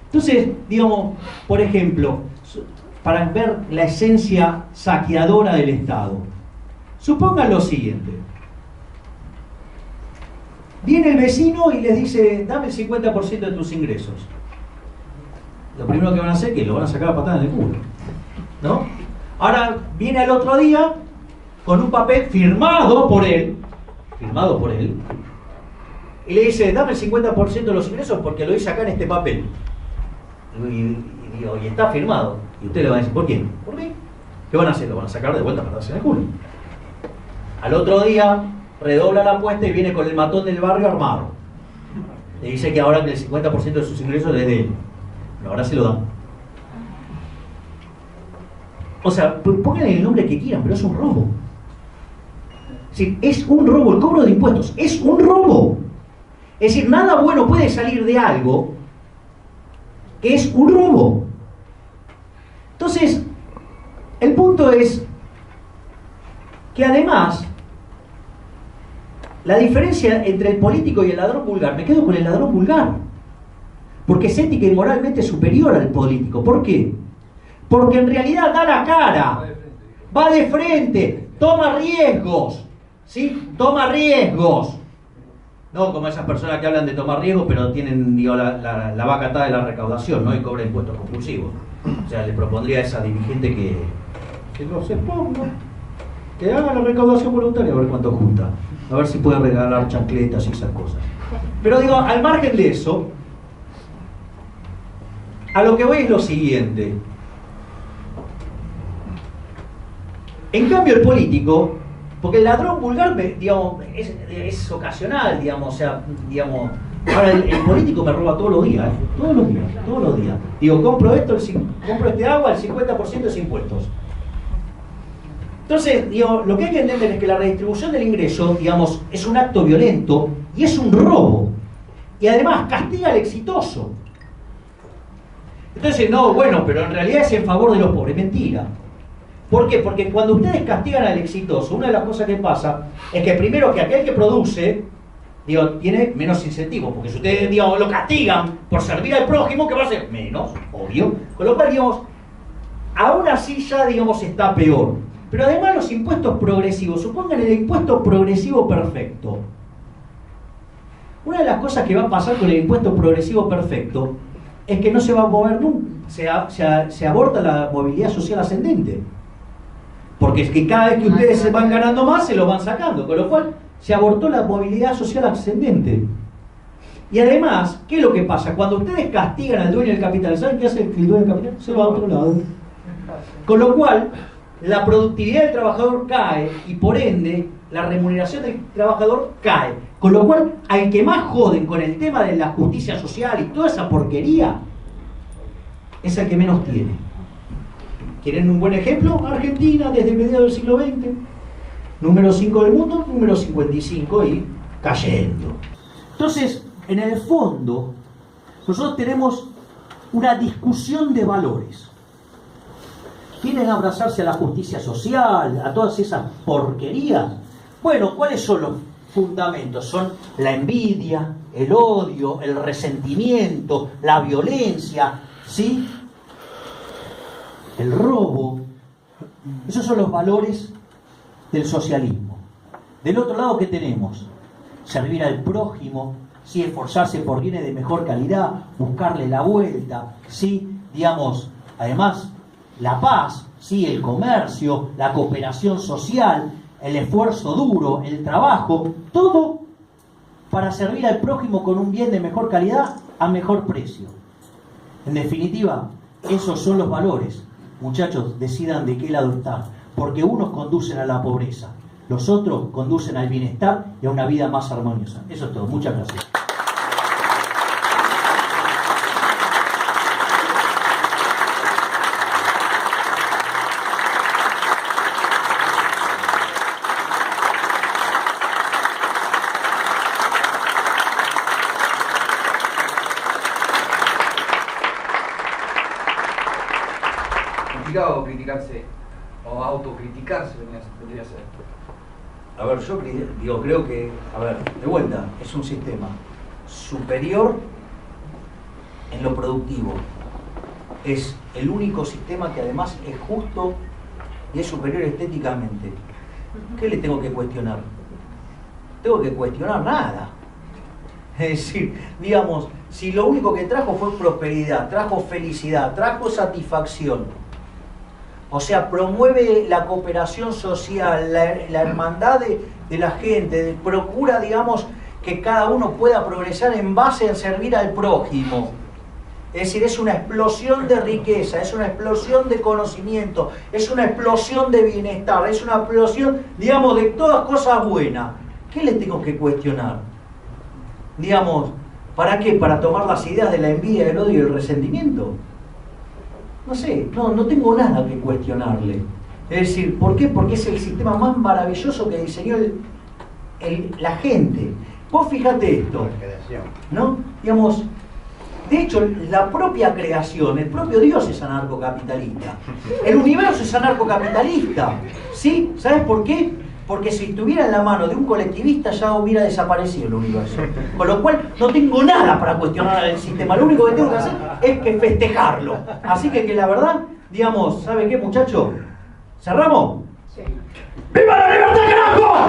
Entonces, digamos, por ejemplo, para ver la esencia saqueadora del Estado, supongan lo siguiente. Viene el vecino y les dice, dame el 50% de tus ingresos. Lo primero que van a hacer es que lo van a sacar a patada en el culo, ¿no? Ahora viene al otro día con un papel firmado por él, y le dice, dame el 50% de los ingresos porque lo hice acá en este papel. Y está firmado. Y usted le va a decir, ¿por quién? ¿Por mí? ¿Qué van a hacer? Lo van a sacar de vuelta para darse en el culo. Al otro día redobla la apuesta y viene con el matón del barrio armado. Le dice que ahora que el 50% de sus ingresos es de él. Pero ahora se lo dan. O sea, pónganle el nombre que quieran, pero es un robo. Es decir, es un robo. El cobro de impuestos es un robo. Es decir, nada bueno puede salir de algo que es un robo. Entonces, el punto es que además, la diferencia entre el político y el ladrón vulgar, me quedo con el ladrón vulgar, porque es ética y moralmente superior al político. ¿Por qué? Porque en realidad da la cara, va de frente, toma riesgos, ¿sí? Toma riesgos. No como esas personas que hablan de tomar riesgo, pero tienen, digo, la vaca atada de la recaudación, ¿no? Y cobra impuestos compulsivos. O sea, le propondría a esa dirigente que no se ponga, que haga la recaudación voluntaria, a ver cuánto junta. A ver si puede regalar chancletas y esas cosas. Pero digo, al margen de eso, a lo que voy es lo siguiente. En cambio el político, porque el ladrón vulgar, digamos, es ocasional, digamos, o sea, digamos, ahora el político me roba todos los días, todos los días. Digo, compro este agua, el 50% es impuestos. Entonces, digo, lo que hay que entender es que la redistribución del ingreso, digamos, es un acto violento y es un robo. Y además castiga al exitoso. Entonces, no, bueno, pero en realidad es en favor de los pobres. Mentira. ¿Por qué? Porque cuando ustedes castigan al exitoso, una de las cosas que pasa es que primero que aquel que produce, digo, tiene menos incentivos, porque si ustedes, digamos, lo castigan por servir al prójimo, ¿qué va a hacer? Menos, obvio. Con lo cual, digamos, aún así ya, digamos, está peor. Pero además los impuestos progresivos, supongan el impuesto progresivo perfecto. Una de las cosas que va a pasar con el impuesto progresivo perfecto es que no se va a mover nunca, se aborta la movilidad social ascendente. Porque es que cada vez que ustedes se van ganando más, se lo van sacando, con lo cual se abortó la movilidad social ascendente. Y además, ¿qué es lo que pasa? Cuando ustedes castigan al dueño del capital, ¿saben qué hace el dueño del capital? Se va a otro lado. Con lo cual, la productividad del trabajador cae y por ende la remuneración del trabajador cae. Con lo cual, al que más joden con el tema de la justicia social y toda esa porquería, es el que menos tiene. ¿Quieren un buen ejemplo? Argentina, desde mediados del siglo XX, número 5 del mundo, número 55 y cayendo. Entonces, en el fondo, nosotros tenemos una discusión de valores. ¿Quieren abrazarse a la justicia social, a todas esas porquerías? Bueno, ¿cuáles son los fundamentos? Son la envidia, el odio, el resentimiento, la violencia, ¿sí? El robo. Esos son los valores del socialismo. Del otro lado, ¿qué tenemos? Servir al prójimo, ¿sí? Esforzarse por bienes de mejor calidad, buscarle la vuelta, ¿sí? Digamos, además, la paz, ¿sí? El comercio, la cooperación social, el esfuerzo duro, el trabajo, todo para servir al prójimo con un bien de mejor calidad a mejor precio. En definitiva, esos son los valores. Muchachos, decidan de qué lado están, porque unos conducen a la pobreza, los otros conducen al bienestar y a una vida más armoniosa. Eso es todo. Muchas gracias. O criticarse o autocriticarse vendría a ser. A ver, yo creo que, a ver, de vuelta, es un sistema superior en lo productivo. Es el único sistema que además es justo y es superior estéticamente. ¿Qué le tengo que cuestionar? Tengo que cuestionar nada. Es decir, digamos, si lo único que trajo fue prosperidad, trajo felicidad, trajo satisfacción, o sea, promueve la cooperación social, la hermandad de la gente, procura, digamos, que cada uno pueda progresar en base a servir al prójimo. Es decir, es una explosión de riqueza, es una explosión de conocimiento, es una explosión de bienestar, es una explosión, digamos, de todas cosas buenas. ¿Qué le tengo que cuestionar? Digamos, ¿para qué? ¿Para tomar las ideas de la envidia, el odio y el resentimiento? No sé, no tengo nada que cuestionarle. Es decir, ¿por qué? Porque es el sistema más maravilloso que diseñó la gente. Vos fíjate esto, ¿no? Digamos, de hecho, la propia creación, el propio Dios es anarcocapitalista. El universo es anarcocapitalista. ¿Sí? ¿Sabes por qué? Porque si estuviera en la mano de un colectivista ya hubiera desaparecido el universo. Con lo cual no tengo nada para cuestionar el sistema. Lo único que tengo que hacer es que festejarlo. Así que la verdad, digamos, ¿sabe qué, muchacho? ¿Cerramos? Sí. ¡Viva la libertad, carajo!